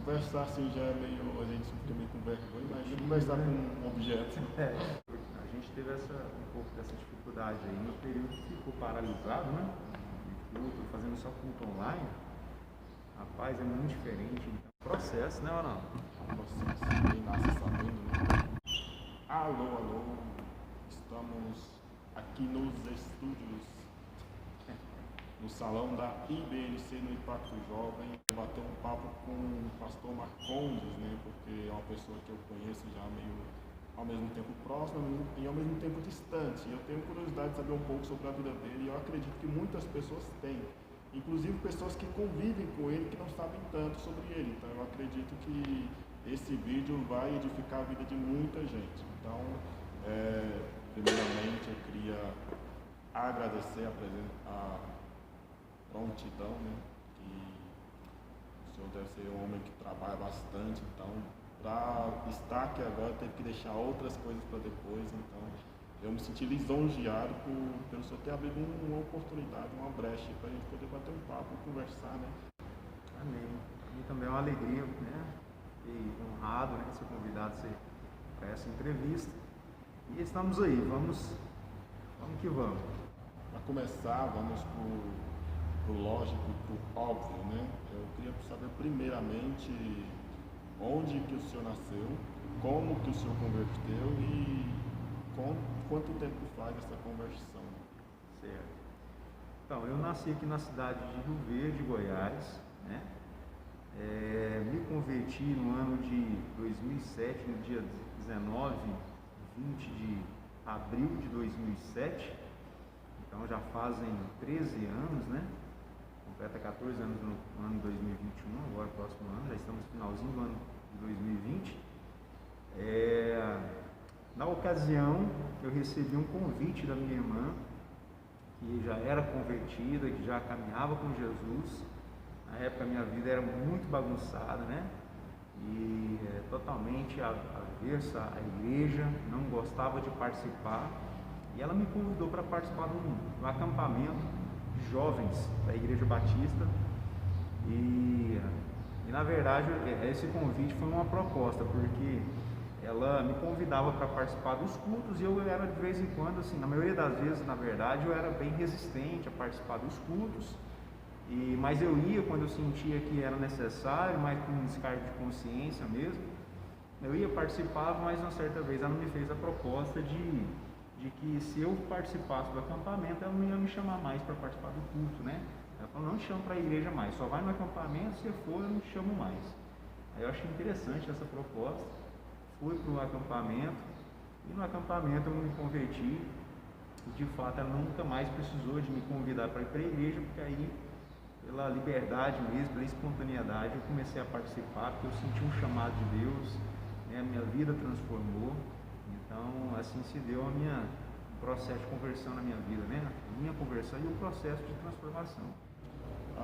conversar assim já é meio, a gente fica meio com vergonha, imagina conversar com um objeto. A gente teve um pouco dessa dificuldade aí no período que ficou paralisado, né? De culto, fazendo só culto online. Rapaz, é muito diferente. Então, processo, né, ou não? Processo, ninguém nasce sabendo, né? Alô, estamos aqui nos estúdios, no salão da IBNC, no Impacto Jovem, bater um papo com o pastor Marcondes, né? Porque é uma pessoa que eu conheço já meio ao mesmo tempo próximo e ao mesmo tempo distante. Eu tenho curiosidade de saber um pouco sobre a vida dele e eu acredito que muitas pessoas têm. Inclusive pessoas que convivem com ele que não sabem tanto sobre ele. Então eu acredito que esse vídeo vai edificar a vida de muita gente. Então, primeiramente eu queria agradecer a prontidão, né? Que o senhor deve ser um homem que trabalha bastante, então para estar aqui agora teve que deixar outras coisas para depois, então eu me senti lisonjeado pelo senhor ter abrido uma oportunidade, uma brecha para a gente poder bater um papo e conversar, né? Amém. Para mim também é uma alegria, né? E honrado, né? Ser convidado para essa entrevista. E estamos aí, vamos que vamos. Para começar, vamos pro lógico, pro óbvio, né? Eu queria saber primeiramente onde que o senhor nasceu, como que o senhor converteu e quanto tempo faz essa conversão? Certo. Então, eu nasci aqui na cidade de Rio Verde, Goiás, né? Me converti no ano de 2007, no dia 19, 20 de abril de 2007. Então já fazem 13 anos, né? Completa 14 anos no ano 2021, agora próximo ano, já estamos no finalzinho do ano de 2020. Na ocasião, eu recebi um convite da minha irmã, que já era convertida, que já caminhava com Jesus. Na época, minha vida era muito bagunçada, né? E totalmente avessa à igreja, não gostava de participar. E ela me convidou para participar de um acampamento de jovens da Igreja Batista. E na verdade, esse convite foi uma proposta, porque ela me convidava para participar dos cultos e eu era de vez em quando, assim, na maioria das vezes, na verdade, eu era bem resistente a participar dos cultos, mas eu ia quando eu sentia que era necessário, mais com um descargo de consciência mesmo. Eu ia participar, mas uma certa vez ela me fez a proposta de que se eu participasse do acampamento, ela não ia me chamar mais para participar do culto, né? Ela falou, não te chamo para a igreja mais, só vai no acampamento, se for eu não te chamo mais. Aí eu achei interessante essa proposta, fui para o acampamento, e no acampamento eu me converti, e de fato ela nunca mais precisou de me convidar para ir para a igreja, porque aí, pela liberdade mesmo, pela espontaneidade, eu comecei a participar, porque eu senti um chamado de Deus, né? A minha vida transformou, então assim se deu o processo de conversão na minha vida, né? A minha conversão e o processo de transformação.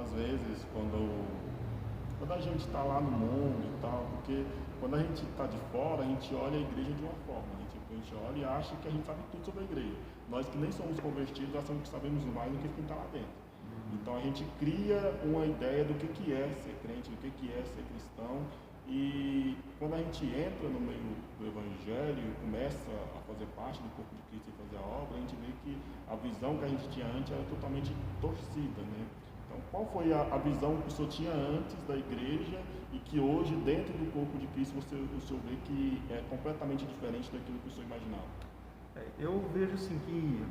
Às vezes, quando a gente está lá no mundo e tal, porque quando a gente está de fora, a gente olha a igreja de uma forma, a gente olha e acha que a gente sabe tudo sobre a igreja. Nós que nem somos convertidos, achamos que sabemos mais do que quem está lá dentro. Então a gente cria uma ideia do que é ser crente, do que é ser cristão, e quando a gente entra no meio do evangelho e começa a fazer parte do corpo de Cristo e fazer a obra, a gente vê que a visão que a gente tinha antes era totalmente torcida, né? Então, qual foi a visão que o senhor tinha antes da igreja e que hoje, dentro do corpo de Cristo, o senhor vê que é completamente diferente daquilo que o senhor imaginava? Eu vejo assim que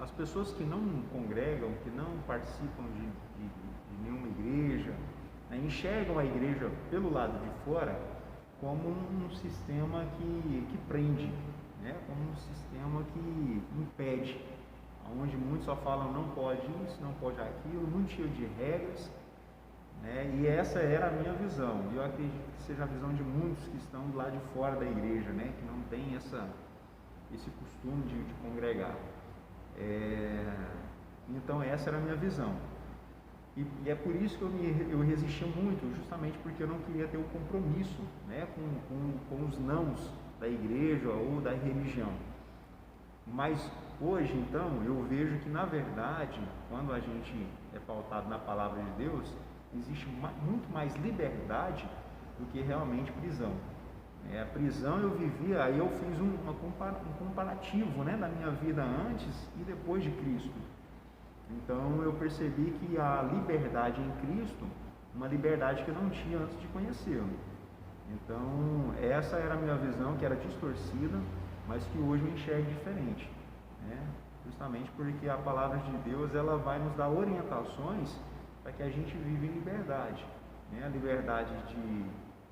as pessoas que não congregam, que não participam de nenhuma igreja, né, enxergam a igreja pelo lado de fora como um sistema que prende, né, como um sistema que impede, onde muitos só falam não pode isso, não pode aquilo, muito cheio de regras, né? E essa era a minha visão, e eu acredito que seja a visão de muitos que estão do lado de fora da igreja, né? Que não tem esse costume de congregar. Então essa era a minha visão, e é por isso que eu resisti muito, justamente porque eu não queria ter o compromisso, né, com os nãos da igreja ou da religião. Mas hoje, então, eu vejo que, na verdade, quando a gente é pautado na palavra de Deus, existe muito mais liberdade do que realmente prisão. A prisão eu vivia, aí eu fiz um comparativo, né, da minha vida antes e depois de Cristo. Então eu percebi que a liberdade em Cristo, uma liberdade que eu não tinha antes de conhecê-lo. Então essa era a minha visão, que era distorcida, mas que hoje eu enxergo diferente, né? Justamente porque a palavra de Deus, ela vai nos dar orientações para que a gente viva em liberdade, né? A liberdade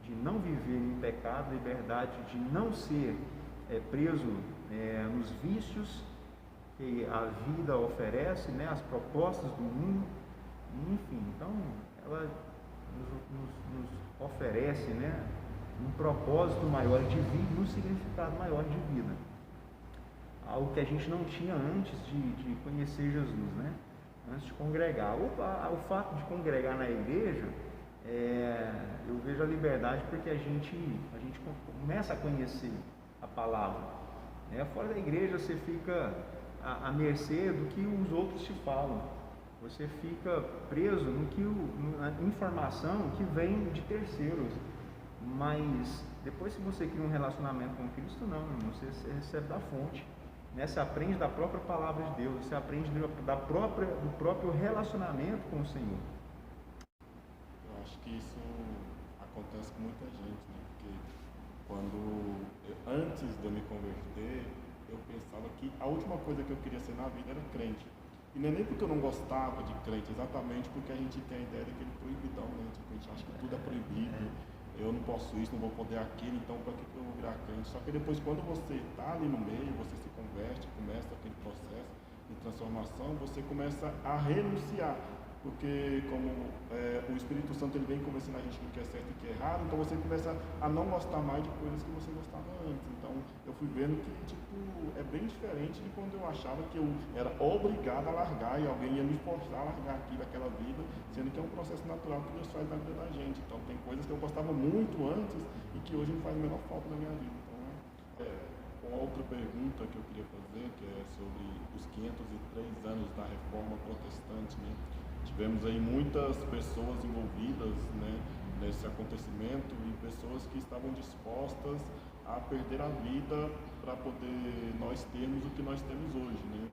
de não viver em pecado, liberdade de não ser preso nos vícios que a vida oferece, né? As propostas do mundo, enfim. Então ela nos oferece, né, um propósito maior de vida e um significado maior de vida, algo que a gente não tinha antes de conhecer Jesus, né? Antes de congregar. O fato de congregar na igreja, eu vejo a liberdade porque a gente começa a conhecer a palavra, né? Fora da igreja você fica à mercê do que os outros te falam, você fica preso na informação que vem de terceiros. Mas depois, se você cria um relacionamento com Cristo, não, irmão, você recebe da fonte, né? Você aprende da própria palavra de Deus, você aprende do próprio relacionamento com o Senhor. Eu acho que isso acontece com muita gente, né? Porque antes de eu me converter, eu pensava que a última coisa que eu queria ser na vida era crente. E não é nem porque eu não gostava de crente, exatamente porque a gente tem a ideia daquele proibidão, né? Tipo, a gente acha que tudo é proibido. Eu não posso isso, não vou poder aquilo, então para que eu vou virar crente? Só que depois, quando você está ali no meio, você se converte, começa aquele processo de transformação, você começa a renunciar, porque como o Espírito Santo ele vem convencendo a gente do que é certo e que é errado, então você começa a não gostar mais de coisas que você gostava antes. Então eu fui vendo que é bem diferente de quando eu achava que eu era obrigado a largar e alguém ia me forçar a largar aquilo, aquela vida, sendo que é um processo natural que Deus faz na vida da gente. Então tem coisas que eu gostava muito antes e que hoje não faz a menor falta na minha vida. Então, uma outra pergunta que eu queria fazer, que é sobre os 503 anos da Reforma Protestante, né? Tivemos aí muitas pessoas envolvidas, né, nesse acontecimento e pessoas que estavam dispostas a perder a vida para poder nós termos o que nós temos hoje, né?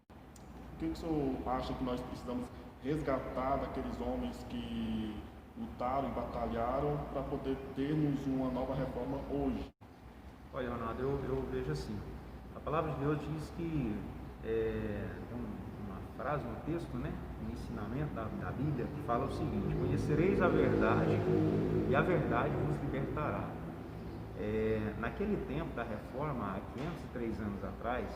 O que o senhor acha que nós precisamos resgatar daqueles homens que lutaram e batalharam para poder termos uma nova reforma hoje? Olha, Ronaldo, eu vejo assim, a palavra de Deus diz que uma frase, um texto, né, um ensinamento da Bíblia que fala o seguinte: conhecereis a verdade e a verdade vos libertará. Naquele tempo da reforma, há 503 anos atrás,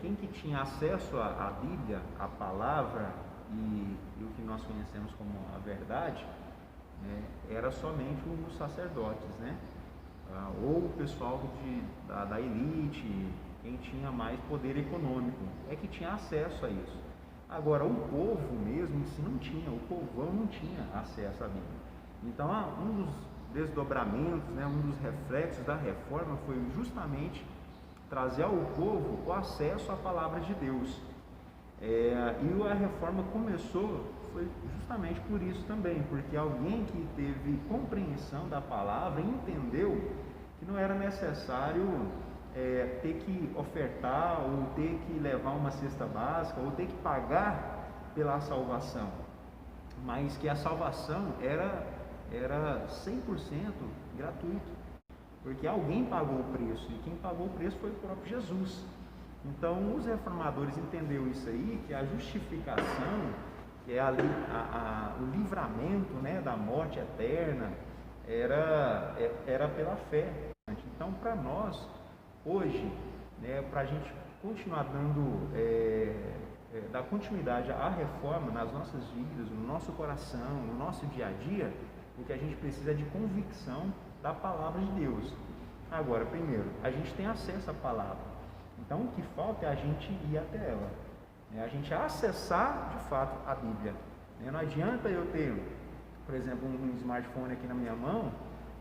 quem que tinha acesso à Bíblia, à palavra e o que nós conhecemos como a verdade, era somente os sacerdotes, né? Ou o pessoal da elite, quem tinha mais poder econômico, é que tinha acesso a isso. Agora, o povo mesmo, se não tinha, o povão não tinha acesso à Bíblia. Então, um dos desdobramentos, né, um dos reflexos da reforma foi justamente trazer ao povo o acesso à palavra de Deus. E a reforma começou, foi justamente por isso também, porque alguém que teve compreensão da palavra entendeu que não era necessário ter que ofertar, ou ter que levar uma cesta básica, ou ter que pagar pela salvação, mas que a salvação era 100% gratuito, porque alguém pagou o preço, e quem pagou o preço foi o próprio Jesus. Então os reformadores entenderam isso aí, que a justificação, que é o livramento, né, da morte eterna, era pela fé. Então, para nós hoje, né, para a gente continuar dar continuidade à reforma nas nossas vidas, no nosso coração, no nosso dia a dia, o que a gente precisa é de convicção da palavra de Deus. Agora, primeiro, a gente tem acesso à palavra, então o que falta é a gente ir até ela, né? A gente acessar de fato a Bíblia, né? Não adianta eu ter, por exemplo, um smartphone aqui na minha mão,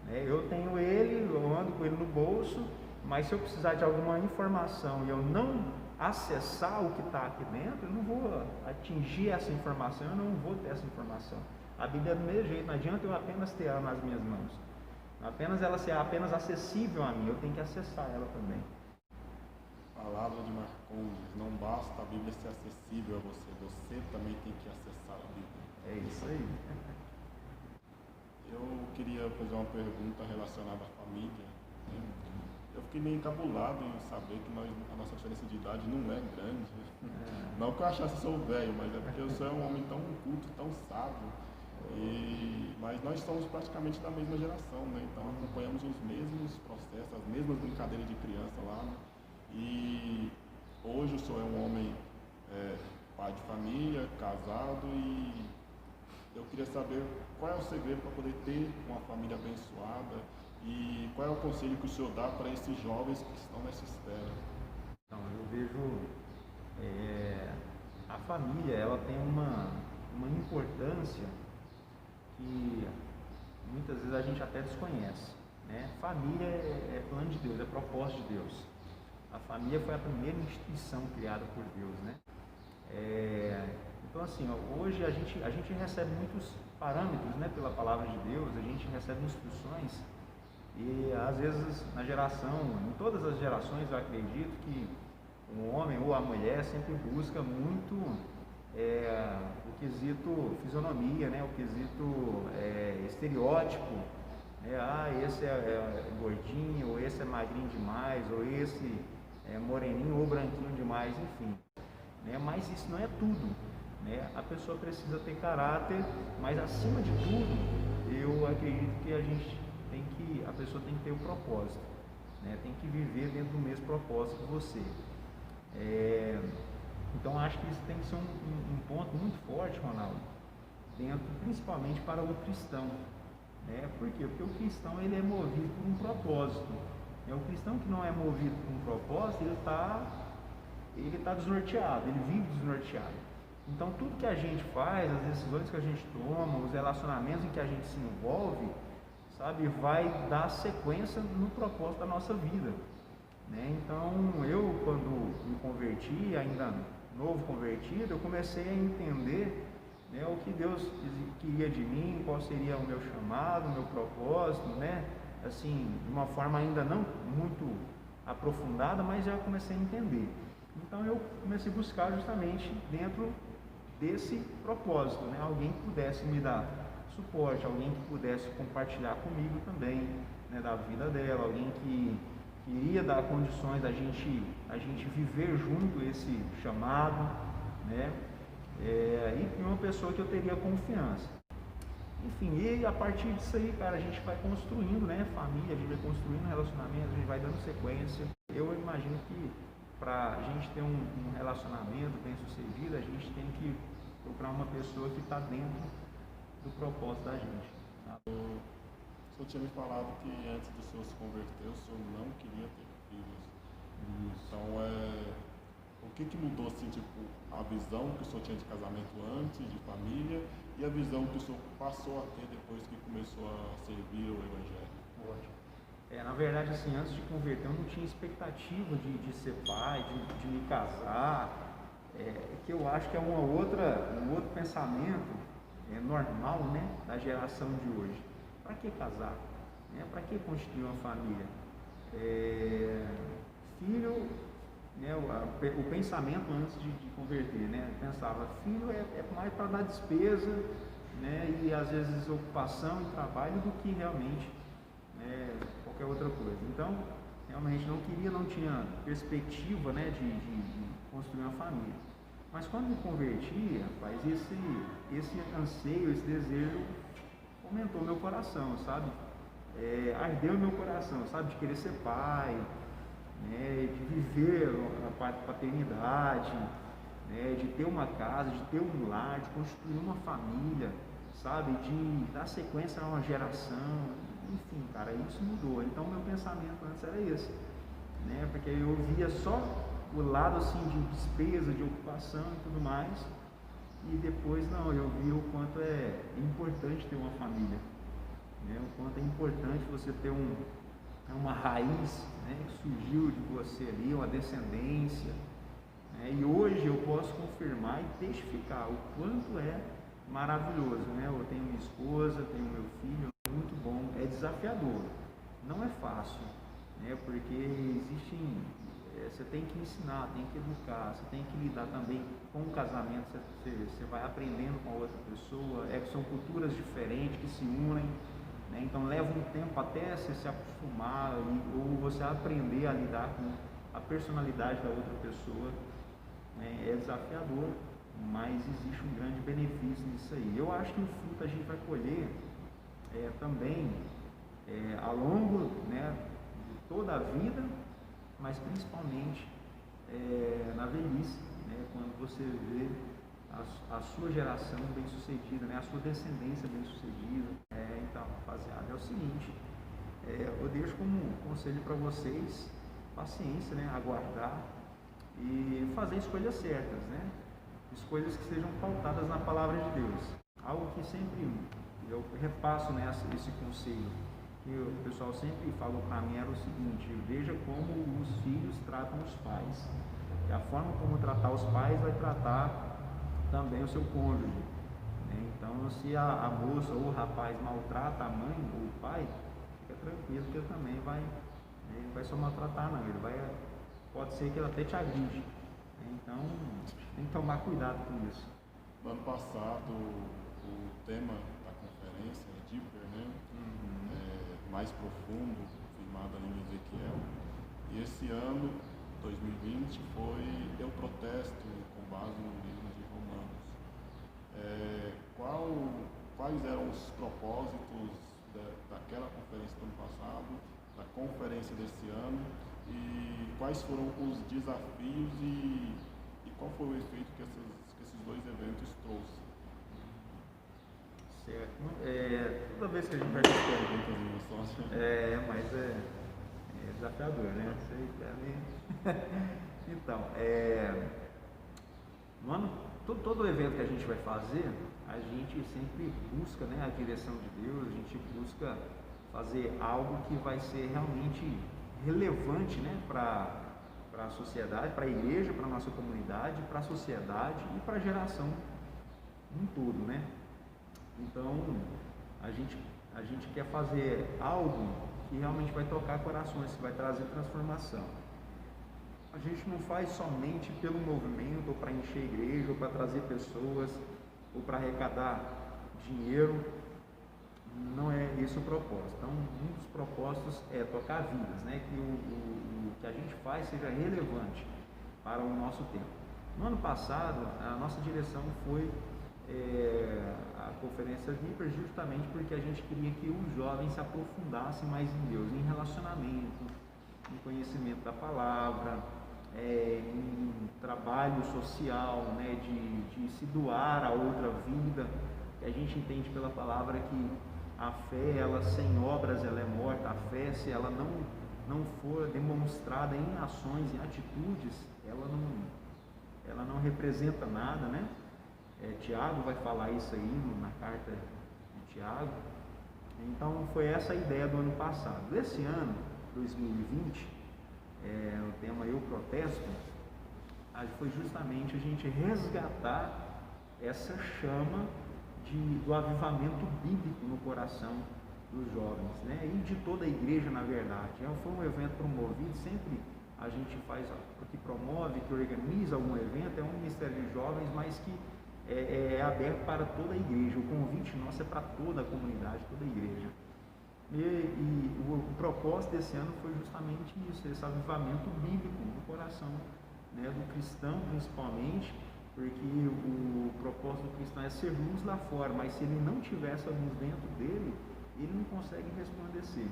né? Eu tenho ele, eu ando com ele no bolso, mas se eu precisar de alguma informação e eu não acessar o que está aqui dentro, eu não vou atingir essa informação, eu não vou ter essa informação. A Bíblia é do mesmo jeito, não adianta eu apenas ter ela nas minhas mãos. Apenas ela ser apenas acessível a mim, eu tenho que acessar ela também. Palavra de Marcondes, não basta a Bíblia ser acessível a você, você também tem que acessar a Bíblia. É isso aí. Eu queria fazer uma pergunta relacionada à família. Né? Eu fiquei meio encabulado em saber que a nossa diferença de idade não é grande. Não que eu achasse que sou velho, mas é porque eu sou um homem tão culto, tão sábio. Mas nós somos praticamente da mesma geração, né? Então acompanhamos os mesmos processos, as mesmas brincadeiras de criança lá. Né? E hoje o senhor é um homem pai de família, casado, e eu queria saber qual é o segredo para poder ter uma família abençoada e qual é o conselho que o senhor dá para esses jovens que estão nessa espera. Então, eu vejo a família, ela tem uma importância que muitas vezes a gente até desconhece, né? Família é plano de Deus, é propósito de Deus. A família foi a primeira instituição criada por Deus, né? Então assim, hoje a gente recebe muitos parâmetros, né, pela palavra de Deus, a gente recebe instruções e às vezes na geração, em todas as gerações eu acredito que o homem ou a mulher sempre busca muito o quesito fisionomia, né, o quesito estereótipo, né, esse é gordinho, ou esse é magrinho demais, ou esse é moreninho ou branquinho demais, enfim. Né, mas isso não é tudo. Né? A pessoa precisa ter caráter, mas acima de tudo, eu acredito que a pessoa tem que ter o propósito, né? Tem que viver dentro do mesmo propósito que você. Então acho que isso tem que ser um ponto muito forte, Ronaldo, principalmente para o cristão. Né? Por quê? Porque o cristão ele é movido por um propósito. O cristão que não é movido por um propósito, ele está desnorteado, ele vive desnorteado. Então tudo que a gente faz, as decisões que a gente toma, os relacionamentos em que a gente se envolve, sabe, vai dar sequência no propósito da nossa vida. Né? Então eu, quando me converti, ainda novo convertido, eu comecei a entender, né, o que Deus queria de mim, qual seria o meu chamado, o meu propósito, né? Assim, de uma forma ainda não muito aprofundada, mas já comecei a entender. Então eu comecei a buscar justamente dentro desse propósito, né? Alguém que pudesse me dar suporte, alguém que pudesse compartilhar comigo também, né, da vida dela, alguém que iria dar condições da gente viver junto esse chamado, né? E uma pessoa que eu teria confiança. Enfim, e a partir disso aí, cara, a gente vai construindo, né, família, a gente vai construindo relacionamento, a gente vai dando sequência. Eu imagino que para a gente ter um relacionamento bem sucedido, a gente tem que procurar uma pessoa que está dentro do propósito da gente. Tá? O senhor tinha me falado que antes do senhor se converter, o senhor não queria ter filhos. Isso. Então, o que mudou, assim, tipo, a visão que o senhor tinha de casamento antes, de família, e a visão que o senhor passou a ter depois que começou a servir o Evangelho? Ótimo. Na verdade, assim, antes de converter, eu não tinha expectativa de ser pai, de me casar, que eu acho que é um outro pensamento normal, né, da geração de hoje. Para que casar? Né? Para que constituir uma família? Filho, né, o pensamento antes de converter, né, eu pensava, filho é mais para dar despesa, né, e às vezes ocupação e trabalho do que realmente qualquer outra coisa. Então, realmente não tinha perspectiva, né, de construir uma família. Mas quando me converti, rapaz, esse anseio, esse desejo aumentou meu coração, sabe? Ardeu meu coração, sabe? De querer ser pai, né, de viver a paternidade, né, de ter uma casa, de ter um lar, de construir uma família, sabe? De dar sequência a uma geração. Enfim, cara, isso mudou. Então meu pensamento antes era esse, né? Porque eu via só o lado assim de despesa, de ocupação e tudo mais, e depois não, eu vi o quanto é importante ter uma família, né? O quanto é importante você ter uma raiz, né, que surgiu de você ali, uma descendência, né? E hoje eu posso confirmar e testificar o quanto é maravilhoso, né? Eu tenho minha esposa, tenho meu filho, muito bom, é desafiador, não é fácil, né? Porque existem, você tem que ensinar, tem que educar, você tem que lidar também com o casamento, você vai aprendendo com a outra pessoa, são culturas diferentes que se unem, né? Então leva um tempo até você se acostumar ou você aprender a lidar com a personalidade da outra pessoa, né? É desafiador, mas existe um grande benefício nisso aí. Eu acho que o fruto a gente vai colher também ao longo, né, de toda a vida, mas principalmente na velhice, né, quando você vê a sua geração bem sucedida, né, a sua descendência bem sucedida. Então, rapaziada, é o seguinte, eu deixo como conselho para vocês paciência, né, aguardar e fazer escolhas certas, né, escolhas que sejam pautadas na palavra de Deus. Algo que sempre eu repasso esse conselho que o pessoal sempre falou para mim era o seguinte: veja como os filhos tratam os pais, e a forma como tratar os pais vai tratar também o seu cônjuge, né? Então, se a moça ou o rapaz maltrata a mãe ou o pai, fica tranquilo que ele também ele não vai só maltratar, não, pode ser que ele até te agride, né? Então tem que tomar cuidado com isso. No ano passado o tema da conferência é Deeper, né? Mais profundo, firmado ali no Ezequiel. E esse ano, 2020, foi Eu Protesto, com base no livro de Romanos. Quais eram os propósitos daquela conferência do ano passado, da conferência desse ano, e quais foram os desafios e qual foi o efeito que esses dois eventos trouxeram? Certo. Toda vez que a gente vai mas é desafiador, né? Então, no ano, todo evento que a gente vai fazer, a gente sempre busca, né, a direção de Deus, a gente busca fazer algo que vai ser realmente relevante, né, para a sociedade, para a igreja, para a nossa comunidade, para a sociedade e para a geração em todo, né? Então, a gente quer fazer algo que realmente vai tocar corações, que vai trazer transformação. A gente não faz somente pelo movimento, ou para encher a igreja, ou para trazer pessoas, ou para arrecadar dinheiro. Não é esse o propósito. Então, um dos propósitos é tocar vidas, né? Que o que a gente faz seja relevante para o nosso tempo. No ano passado, a nossa direção foi a conferência Deeper, justamente porque a gente queria que os jovens se aprofundassem mais em Deus, em relacionamento, em conhecimento da palavra, em trabalho social, né, de se doar a outra vida. A gente entende pela palavra que a fé, ela sem obras, ela é morta. A fé, se ela não for demonstrada em ações, em atitudes, ela não representa nada, né? Tiago vai falar isso aí na carta de Tiago. Então foi essa a ideia do ano passado. Esse ano, 2020, o tema Eu Protesto, foi justamente a gente resgatar essa chama do avivamento bíblico no coração dos jovens, né? E de toda a igreja, na verdade. Foi um evento promovido, sempre a gente faz, que promove, que organiza algum evento, é um ministério de jovens, mas que é aberto para toda a igreja. O convite nosso é para toda a comunidade, toda a igreja. E o propósito desse ano foi justamente isso, esse avivamento bíblico no coração, né, do cristão, principalmente, porque o propósito do cristão é ser luz lá fora, mas se ele não tiver essa luz dentro dele, ele não consegue resplandecer.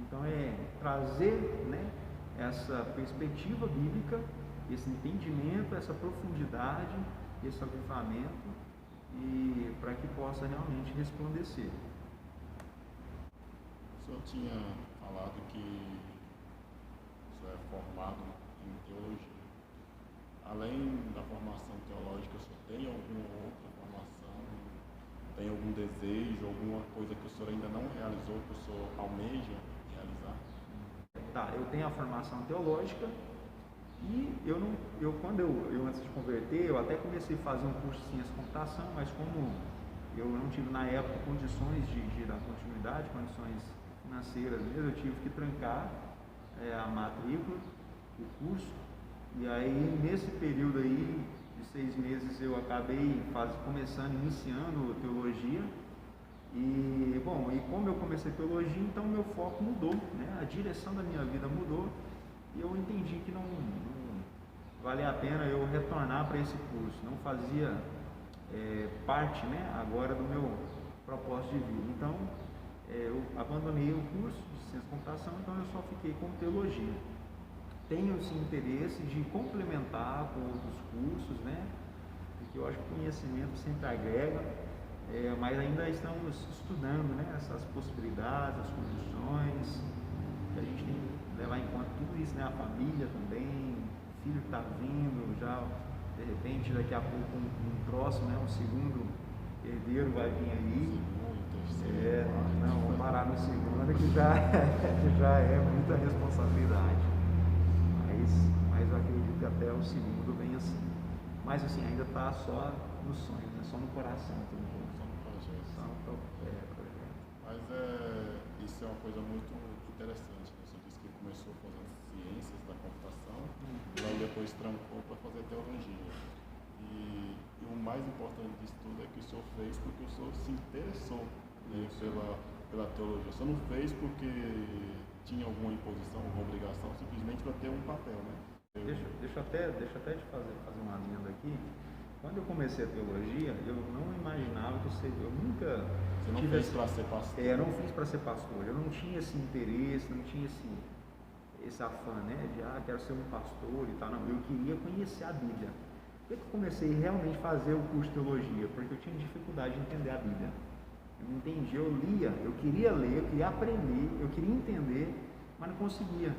Então trazer, né, essa perspectiva bíblica, esse entendimento, essa profundidade, esse avivamento, e para que possa realmente resplandecer. O senhor tinha falado que o senhor é formado em teologia. Além da formação teológica, o senhor tem alguma outra formação? Tem algum desejo, alguma coisa que o senhor ainda não realizou, que o senhor almeja realizar? Eu tenho a formação teológica. E quando eu antes de converter, eu até comecei a fazer um curso de ciência de computação, mas como eu não tive na época condições de dar continuidade, condições financeiras mesmo, eu tive que trancar a matrícula, o curso, e aí nesse período aí de 6 meses eu acabei iniciando teologia, e bom, e como eu comecei teologia, então meu foco mudou, né? A direção da minha vida mudou, e eu entendi que não valia a pena eu retornar para esse curso, não fazia parte, né, agora do meu propósito de vida. Então eu abandonei o curso de ciência da computação, então eu só fiquei com teologia. Tenho esse interesse de complementar com outros cursos, né, porque eu acho que o conhecimento sempre agrega, mas ainda estamos estudando, né, essas possibilidades, as condições, que a gente tem que levar em conta tudo isso, né, a família também, o filho que está vindo, já de repente daqui a pouco um próximo, né, um segundo herdeiro vai vir aí. Não, vamos parar no segundo, que já é muita responsabilidade. Mas eu acredito que até o segundo vem assim. Mas assim, ainda está só nos sonhos, né? Só no coração. Só no projeto. Só no projeto. Mas isso é uma coisa muito interessante. Você disse que começou fazendo ciências da computação, e aí depois trancou para fazer teologia. E o mais importante disso tudo é que o senhor fez porque o senhor se interessou, né, pela teologia. O senhor não fez porque tinha alguma imposição, alguma obrigação, simplesmente para ter um papel, né? Deixa até te fazer uma adenda aqui. Quando eu comecei a teologia, eu não imaginava que eu nunca... Você não fez para ser pastor? Eu não fiz para ser pastor. Eu não tinha esse interesse, não tinha esse afã, né, de quero ser um pastor e tal. Não, eu queria conhecer a Bíblia. Por que eu comecei realmente a fazer o curso de teologia? Porque eu tinha dificuldade de entender a Bíblia. Eu não entendia, eu lia, eu queria ler, eu queria aprender, eu queria entender, mas não conseguia.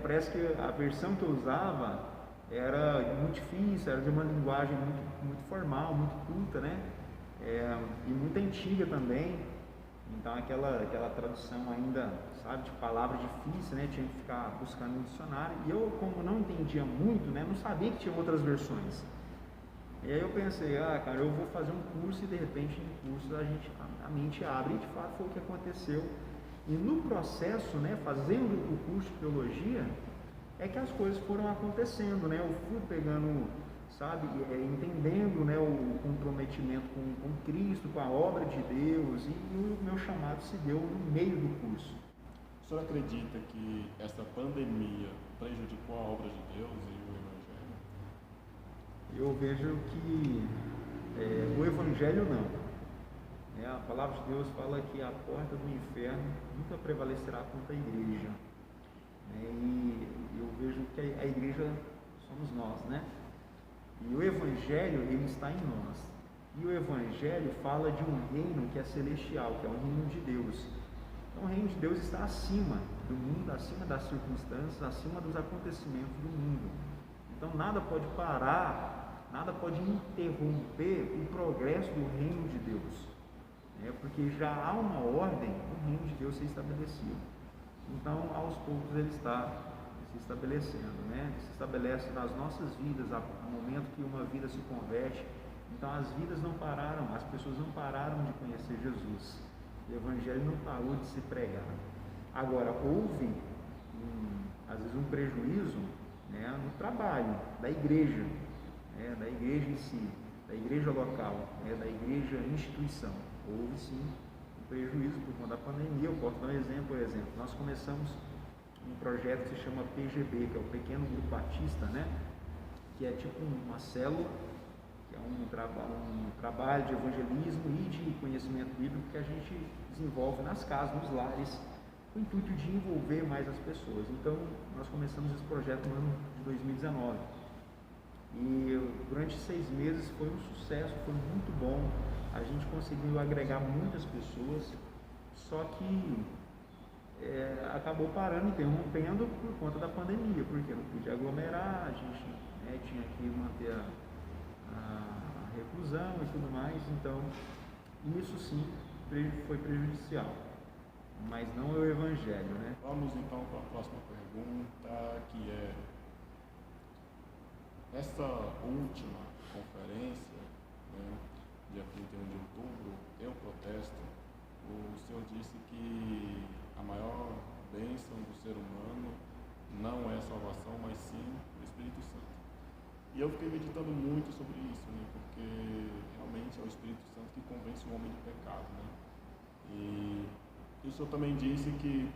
Parece que a versão que eu usava era muito difícil, era de uma linguagem muito formal, muito culta, né? E muito antiga também. Então aquela tradução ainda, sabe, de palavras difíceis, né? Tinha que ficar buscando no dicionário. E eu, como não entendia muito, né? Não sabia que tinha outras versões. E aí eu pensei, cara, eu vou fazer um curso e de repente no curso a mente abre, e de fato foi o que aconteceu. E no processo, né, fazendo o curso de teologia, é que as coisas foram acontecendo, né? Eu fui pegando, sabe, entendendo, né, o comprometimento com Cristo, com a obra de Deus, e o meu chamado se deu no meio do curso. O senhor acredita que essa pandemia prejudicou a obra de Deus e o Evangelho? Eu vejo que o Evangelho não. A palavra de Deus fala que a porta do inferno nunca prevalecerá contra a igreja. E eu vejo que a igreja somos nós, né? E o Evangelho, ele está em nós. E o Evangelho fala de um reino que é celestial, que é o reino de Deus. Então o reino de Deus está acima do mundo, acima das circunstâncias, acima dos acontecimentos do mundo. Então nada pode parar, nada pode interromper o progresso do reino de Deus. Porque já há uma ordem do reino de Deus ser estabelecido. Então, aos poucos ele está se estabelecendo, né? Se estabelece nas nossas vidas, no momento que uma vida se converte. Então, as vidas não pararam, as pessoas não pararam de conhecer Jesus. O Evangelho não parou de se pregar. Agora, houve, às vezes, um prejuízo, né, no trabalho da igreja em si, da igreja local, da igreja instituição. Houve sim um prejuízo por conta da pandemia. Eu posso dar um exemplo, por exemplo. Nós começamos um projeto que se chama PGB, que é o Pequeno Grupo Batista, né? Que é tipo uma célula, que é um trabalho de evangelismo e de conhecimento bíblico que a gente desenvolve nas casas, nos lares, com o intuito de envolver mais as pessoas. Então, nós começamos esse projeto no ano de 2019. E durante 6 meses foi um sucesso, foi muito bom. A gente conseguiu agregar muitas pessoas, só que acabou parando, interrompendo por conta da pandemia, porque não podia aglomerar, a gente tinha que manter a reclusão e tudo mais. Então, isso sim foi prejudicial, mas não é o Evangelho, né? Vamos então para a próxima pergunta, que é: essa última conferência, né, dia 31 de outubro, tem um protesto, o Senhor disse que a maior bênção do ser humano não é a salvação, mas sim o Espírito Santo. E eu fiquei meditando muito sobre isso, né? Porque realmente é o Espírito Santo que convence o homem do pecado, né? E o Senhor também disse que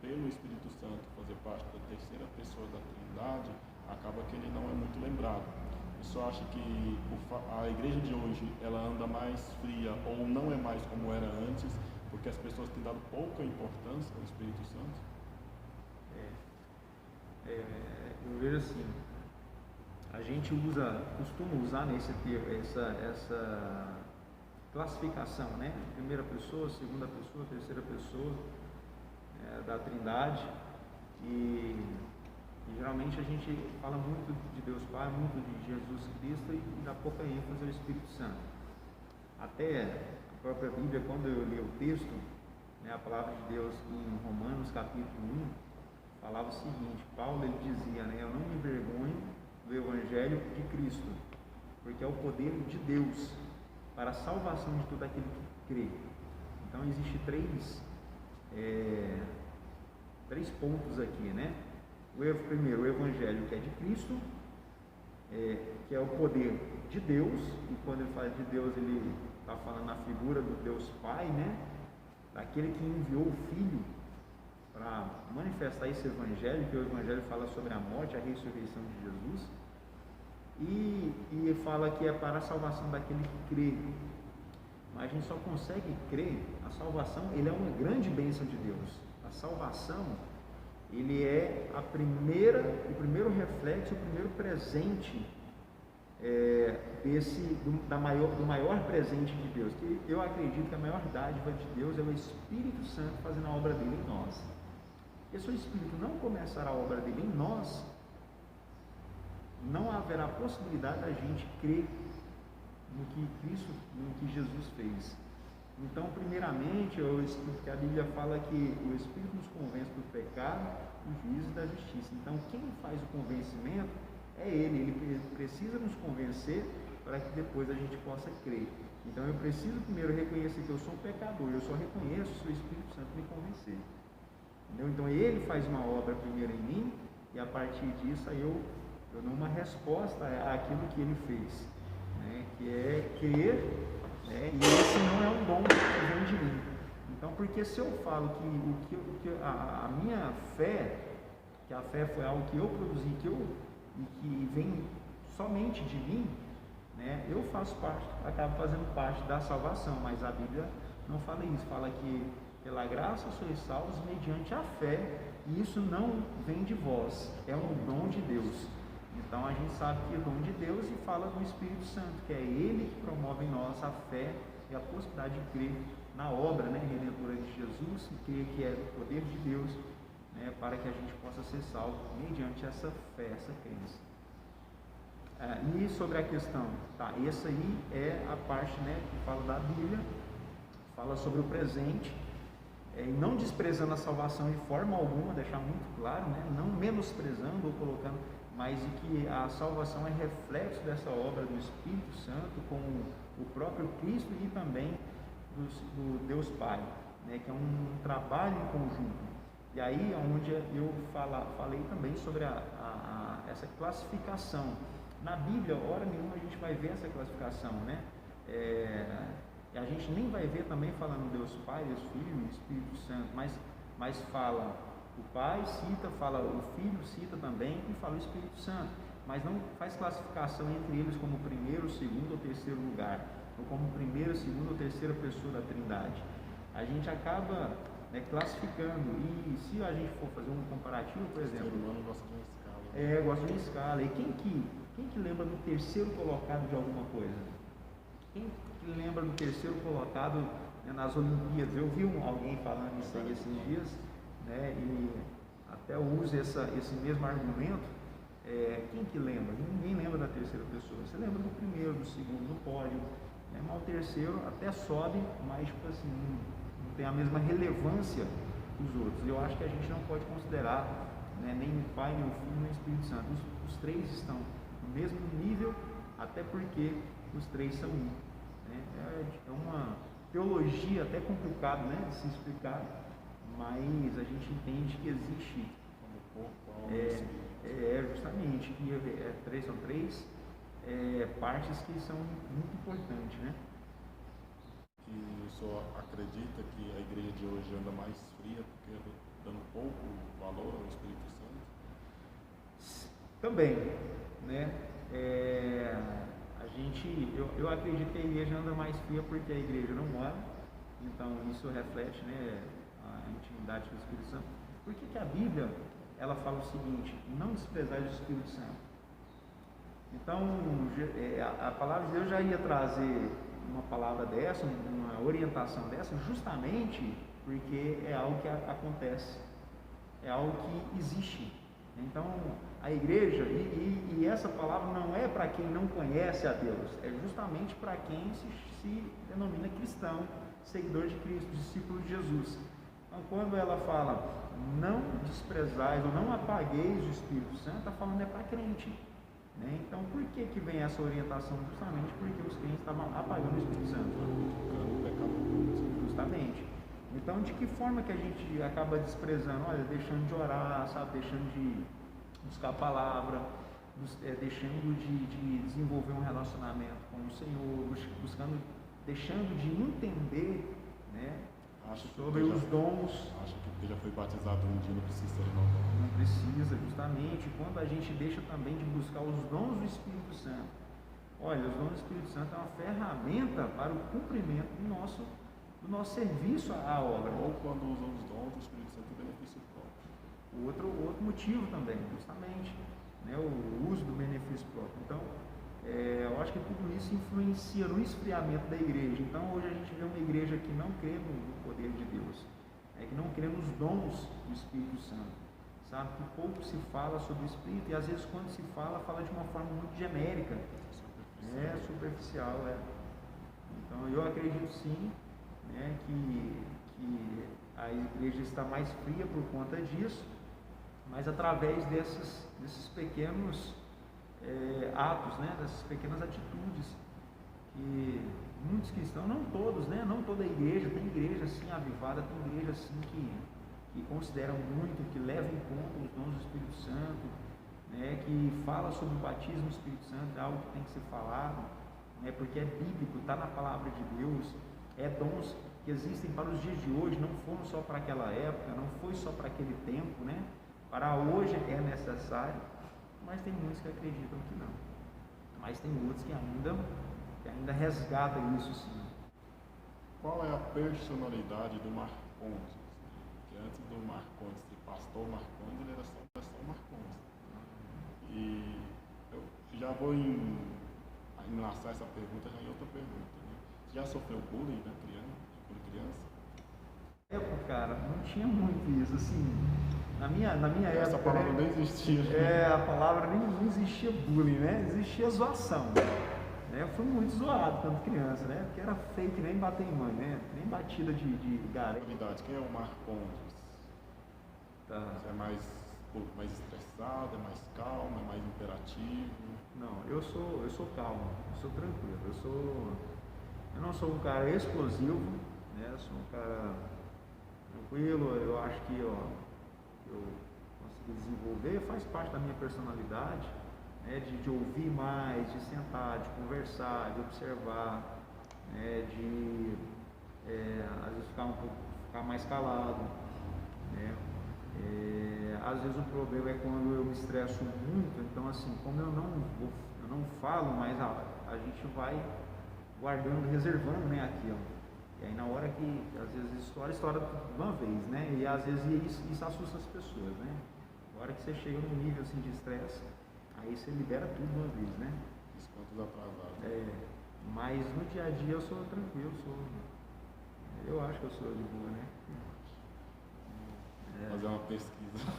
pelo Espírito Santo fazer parte da terceira pessoa da Trindade, acaba que ele não é muito lembrado. Eu só acho que a igreja de hoje, ela anda mais fria, ou não é mais como era antes, porque as pessoas têm dado pouca importância ao Espírito Santo. Eu vejo assim, a gente costuma usar nesse termo essa classificação, né? Primeira pessoa, segunda pessoa, terceira pessoa da Trindade, e geralmente a gente fala muito de Deus Pai, muito de Jesus Cristo e dá pouca ênfase ao Espírito Santo. Até a própria Bíblia, quando eu li o texto, né, a palavra de Deus em Romanos capítulo 1, falava o seguinte: Paulo ele dizia, né, eu não me envergonho do Evangelho de Cristo, porque é o poder de Deus para a salvação de todo aquele que crê. Então existem três pontos aqui, né? Primeiro, o Evangelho que é de Cristo, que é o poder de Deus, e quando ele fala de Deus, ele está falando na figura do Deus Pai, né? Daquele que enviou o Filho para manifestar esse Evangelho, que o Evangelho fala sobre a morte, a ressurreição de Jesus, e fala que é para a salvação daquele que crê. Mas a gente só consegue crer. A salvação, ele é uma grande bênção de Deus. A salvação, ele é o primeiro reflexo, o primeiro presente do maior presente de Deus. Que eu acredito que a maior dádiva de Deus é o Espírito Santo fazendo a obra dele em nós. E se o Espírito não começar a obra dele em nós, não haverá possibilidade da gente crer no que Jesus fez. Então, primeiramente, que a Bíblia fala que o Espírito nos convence do pecado, do juízo e da justiça. Então, quem faz o convencimento é Ele precisa nos convencer para que depois a gente possa crer. Então, eu preciso primeiro reconhecer que eu sou um pecador, eu só reconheço se o Espírito Santo me convencer. Entendeu? Então, Ele faz uma obra primeiro em mim, e a partir disso eu dou uma resposta àquilo que Ele fez, né? Que é crer, né? E esse não é um dom que vem de mim. Então, porque se eu falo que a minha fé, que a fé foi algo que eu produzi, e que vem somente de mim, né? Eu acabo fazendo parte da salvação, mas a Bíblia não fala isso, fala que pela graça sois salvos mediante a fé, e isso não vem de vós, é um dom de Deus. Então a gente sabe que é o dom de Deus, e fala do Espírito Santo, que é Ele que promove em nós a fé e a possibilidade de crer na obra, né, redentora de Jesus, e crer que é o poder de Deus, né, para que a gente possa ser salvo mediante essa fé, essa crença. E sobre a questão, essa aí é a parte, né, que fala da Bíblia, fala sobre o presente, e não desprezando a salvação de forma alguma, deixar muito claro, né, não menosprezando ou colocando, mas de que a salvação é reflexo dessa obra do Espírito Santo com o próprio Cristo e também do Deus Pai, né, que é um trabalho em conjunto. E aí é onde eu falei também sobre essa classificação. Na Bíblia, hora nenhuma a gente vai ver essa classificação, né? E a gente nem vai ver também falando Deus Pai, Deus Filho e Espírito Santo, mas fala o Pai, fala o Filho, cita também, e fala o Espírito Santo, mas não faz classificação entre eles como primeiro, segundo ou terceiro lugar, ou como primeira, segunda ou terceira pessoa da Trindade. A gente acaba, né, classificando, e se a gente for fazer um comparativo, por exemplo, o ser humano gosta de uma escala. Gosta de uma escala. E quem que lembra do terceiro colocado de alguma coisa? Quem que lembra do terceiro colocado, né, nas Olimpíadas? Eu vi alguém falando isso aí esses dias, né, e até uso esse mesmo argumento. Quem que lembra? Ninguém lembra da terceira pessoa. Você lembra do primeiro, do segundo, do pódio, né, mas o terceiro até sobe, mas tipo assim, não tem a mesma relevância dos outros. Eu acho que a gente não pode considerar, né, nem o Pai, nem o Filho, nem o Espírito Santo. Os três estão no mesmo nível, até porque os três são um. né? É uma teologia até complicada, né, de se explicar, mas a gente entende que existe Como corpo, alma e espírito. justamente que são três partes que são muito importantes, né? E o senhor acredita que a igreja de hoje anda mais fria porque dando pouco valor ao Espírito Santo? Também, né? Eu acredito que a igreja anda mais fria porque a igreja não ora, então isso reflete, né, a intimidade do Espírito Santo. Por que a Bíblia ela fala o seguinte: não desprezar o Espírito Santo? Então, a palavra de Deus já ia trazer uma palavra dessa, uma orientação dessa, justamente porque é algo que acontece, é algo que existe. Então, a igreja, e essa palavra não é para quem não conhece a Deus, é justamente para quem se denomina cristão, seguidor de Cristo, discípulo de Jesus. Então, quando ela fala, não desprezais ou não apagueis o Espírito Santo, está falando para crente. Né? Então, por que vem essa orientação? Justamente porque os crentes estavam apagando o Espírito Santo. Justamente. Então, de que forma que a gente acaba desprezando? Olha, deixando de orar, sabe? Deixando de buscar a palavra, deixando de desenvolver um relacionamento com o Senhor, deixando de entender, né, sobre os dons. Acho que porque já foi batizado um dia não precisa ser renovado. Não precisa, justamente. Quando a gente deixa também de buscar os dons do Espírito Santo. Olha, os dons do Espírito Santo é uma ferramenta para o cumprimento do nosso serviço à obra. Ou quando usa os dons do Espírito Santo em benefício próprio. Outro motivo também, justamente, né, o uso do benefício próprio. Então, eu acho que tudo isso influencia no esfriamento da igreja. Então, hoje a gente vê uma igreja que não crê no poder de Deus, que não crê nos dons do Espírito Santo, sabe? Que pouco se fala sobre o Espírito, e às vezes quando se fala, fala de uma forma muito genérica, superficial. Então, eu acredito sim, né, que a igreja está mais fria por conta disso, mas através desses pequenos atos, né, dessas pequenas atitudes que muitos cristãos, não todos, né, não toda a igreja, tem igreja assim avivada, tem igreja assim que consideram muito, que levam em conta os dons do Espírito Santo, né, que fala sobre o batismo do Espírito Santo, é algo que tem que ser falado, né, porque é bíblico, está na palavra de Deus, dons que existem para os dias de hoje, não foram só para aquela época, não foi só para aquele tempo, né? Para hoje é necessário, mas tem muitos que acreditam que não. Mas tem outros que ainda resgatam isso sim. Qual é a personalidade do Marcondes? Porque antes do Marcondes ser pastor Marcondes, ele era só Marcondes. E eu já vou enlaçar essa pergunta já em outra pergunta. Né? Você já sofreu bullying quando criança? Cara, não tinha muito isso, assim. Na minha época. Essa palavra nem existia. A palavra nem existia bullying, né? Existia zoação. Eu fui muito zoado quando criança, né? Porque era fake, nem bater em mãe, né? Nem batida de garoto. Quem é o Marcondes? Tá. Você é mais estressado, é mais calmo, é mais imperativo? Não, eu sou calmo, eu sou tranquilo, eu não sou um cara explosivo, né? Eu sou um cara tranquilo, eu acho que eu consegui desenvolver, faz parte da minha personalidade, né? De ouvir mais, de sentar, de conversar, de observar, né? De às vezes ficar mais calado, né? Às vezes o problema é quando eu me estresso muito, então assim, como eu não falo, mas a gente vai guardando, reservando, né, aquilo. E aí na hora que às vezes estoura de uma vez, né? E às vezes isso assusta as pessoas, né? Na hora que você chega num nível assim de estresse, aí você libera tudo de uma vez, né? Os pontos atrasados. Mas no dia a dia eu sou tranquilo, eu acho que eu sou de boa, né? Fazer uma pesquisa.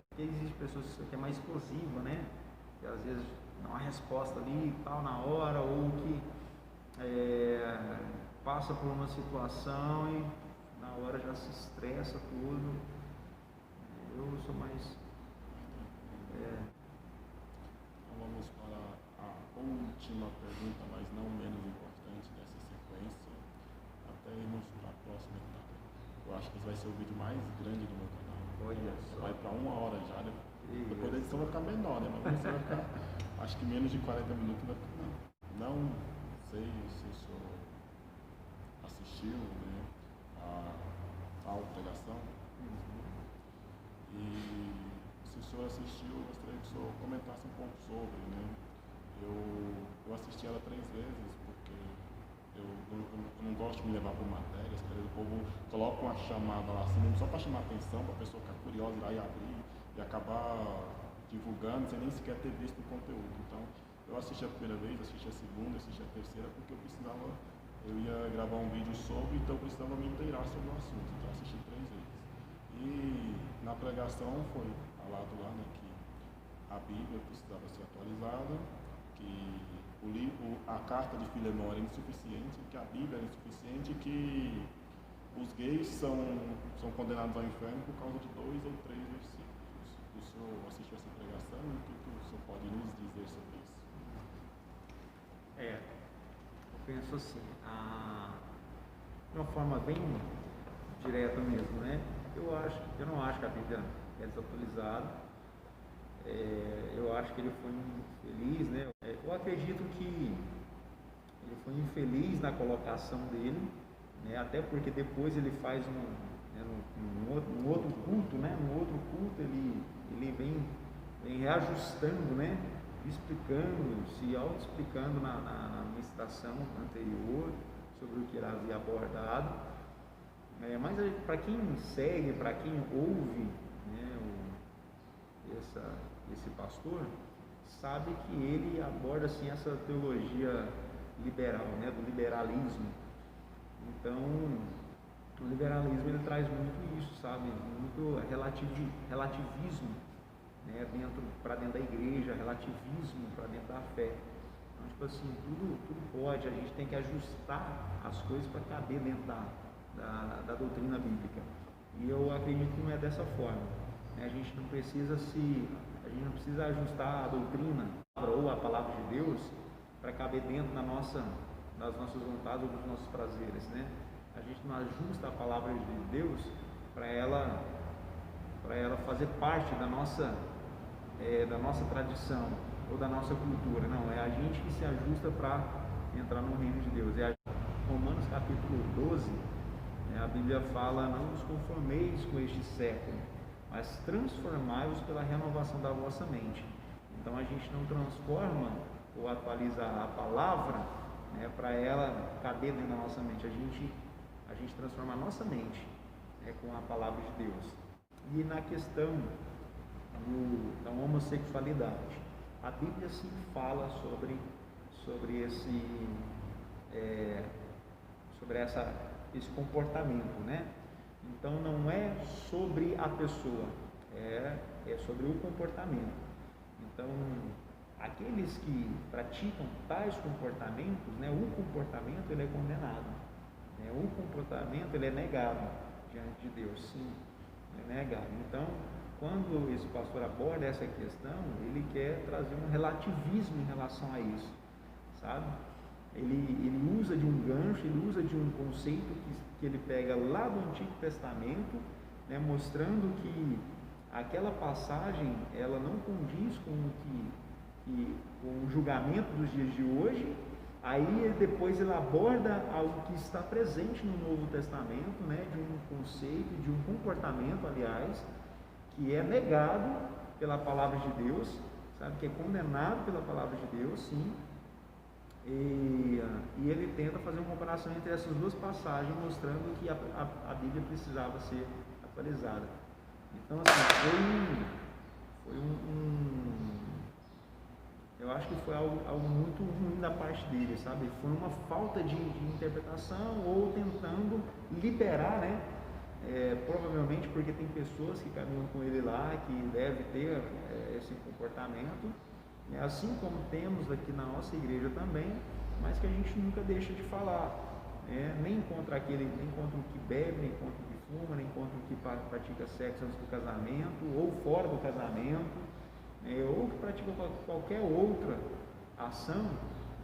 Porque existe pessoas que é mais explosiva, né? Que às vezes dá uma resposta ali e tal na hora, ou que passa por uma situação e na hora já se estressa tudo. Eu sou mais. Então vamos para a última pergunta, mas não menos importante, né? irmos para a próxima etapa. Eu acho que esse vai ser o vídeo mais grande do meu canal. Olha só. Vai para 1 hora já, né? Isso. Depois da edição vai ficar menor, né? Mas você vai ficar, acho que menos de 40 minutos vai ficar. Não sei se o senhor assistiu, né, a pregação. E se o senhor assistiu, eu gostaria que o senhor comentasse um pouco sobre, né? Eu assisti ela 3 vezes, porque eu não gosto de me levar por matérias, o povo coloca uma chamada lá assim, só para chamar atenção, para a pessoa ficar curiosa, ir lá e abrir, e acabar divulgando, sem nem sequer ter visto o conteúdo. Então, eu assisti a primeira vez, assisti a segunda, assisti a terceira, porque eu ia gravar um vídeo sobre, então eu precisava me inteirar sobre o assunto, então eu assisti 3 vezes. E na pregação foi falado lá, né, que a Bíblia precisava ser atualizada, que a carta de Filemão era insuficiente, que a Bíblia era insuficiente, que os gays são condenados ao inferno por causa de 2 ou 3 versículos. O senhor assistiu essa pregação e o que o senhor pode nos dizer sobre isso? Eu penso assim, de uma forma bem direta mesmo, né? Eu não acho que a Bíblia é desatualizada. Eu acho que ele foi infeliz, né? Eu acredito que ele foi infeliz na colocação dele, né? Até porque depois ele faz um outro culto, né? No outro culto ele vem reajustando, né? Explicando, se auto-explicando na ministração anterior sobre o que ele havia abordado. Mas para quem segue, para quem ouve, né, esse pastor, sabe que ele aborda assim, essa teologia liberal, né, do liberalismo. Então, o liberalismo ele traz muito isso, sabe, muito relativismo, né, para dentro da igreja, relativismo para dentro da fé. Então, tipo assim, tudo pode, a gente tem que ajustar as coisas para caber dentro da doutrina bíblica. E eu acredito que não é dessa forma. A gente não precisa ajustar a doutrina ou a palavra de Deus para caber dentro das nossas vontades ou dos nossos prazeres, né? A gente não ajusta a palavra de Deus para ela fazer parte da nossa tradição ou da nossa cultura. Não, é a gente que se ajusta para entrar no reino de Deus. Romanos capítulo 12, a Bíblia fala: não vos conformeis com este século, mas transformai-vos pela renovação da vossa mente. Então a gente não transforma ou atualiza a palavra, né, para ela caber dentro da nossa mente. A gente transforma a nossa mente, né, com a palavra de Deus. E na questão da homossexualidade, a Bíblia sim fala sobre esse comportamento, né? Então não é sobre a pessoa, é sobre o comportamento. Então, aqueles que praticam tais comportamentos, né, o comportamento ele é condenado, né? O comportamento ele é negado diante de Deus, sim, é negado. Então, quando esse pastor aborda essa questão, ele quer trazer um relativismo em relação a isso, sabe? Ele usa de um gancho, ele usa de um conceito que ele pega lá do Antigo Testamento, né, mostrando que aquela passagem ela não condiz com o julgamento dos dias de hoje. Aí depois ele aborda algo que está presente no Novo Testamento, né, de um conceito, de um comportamento, aliás, que é negado pela palavra de Deus, sabe, que é condenado pela palavra de Deus, sim. E ele tenta fazer uma comparação entre essas duas passagens, mostrando que a Bíblia precisava ser atualizada. Então, assim, eu acho que foi algo muito ruim da parte dele, sabe? Foi uma falta de interpretação ou tentando liberar, né? Provavelmente porque tem pessoas que caminham com ele lá, que devem ter esse comportamento, né? Assim como temos aqui na nossa igreja também, mas que a gente nunca deixa de falar, né? Nem contra o que bebe, nem contra o que fuma, nem contra o que pratica sexo antes do casamento ou fora do casamento, ou que pratica qualquer outra ação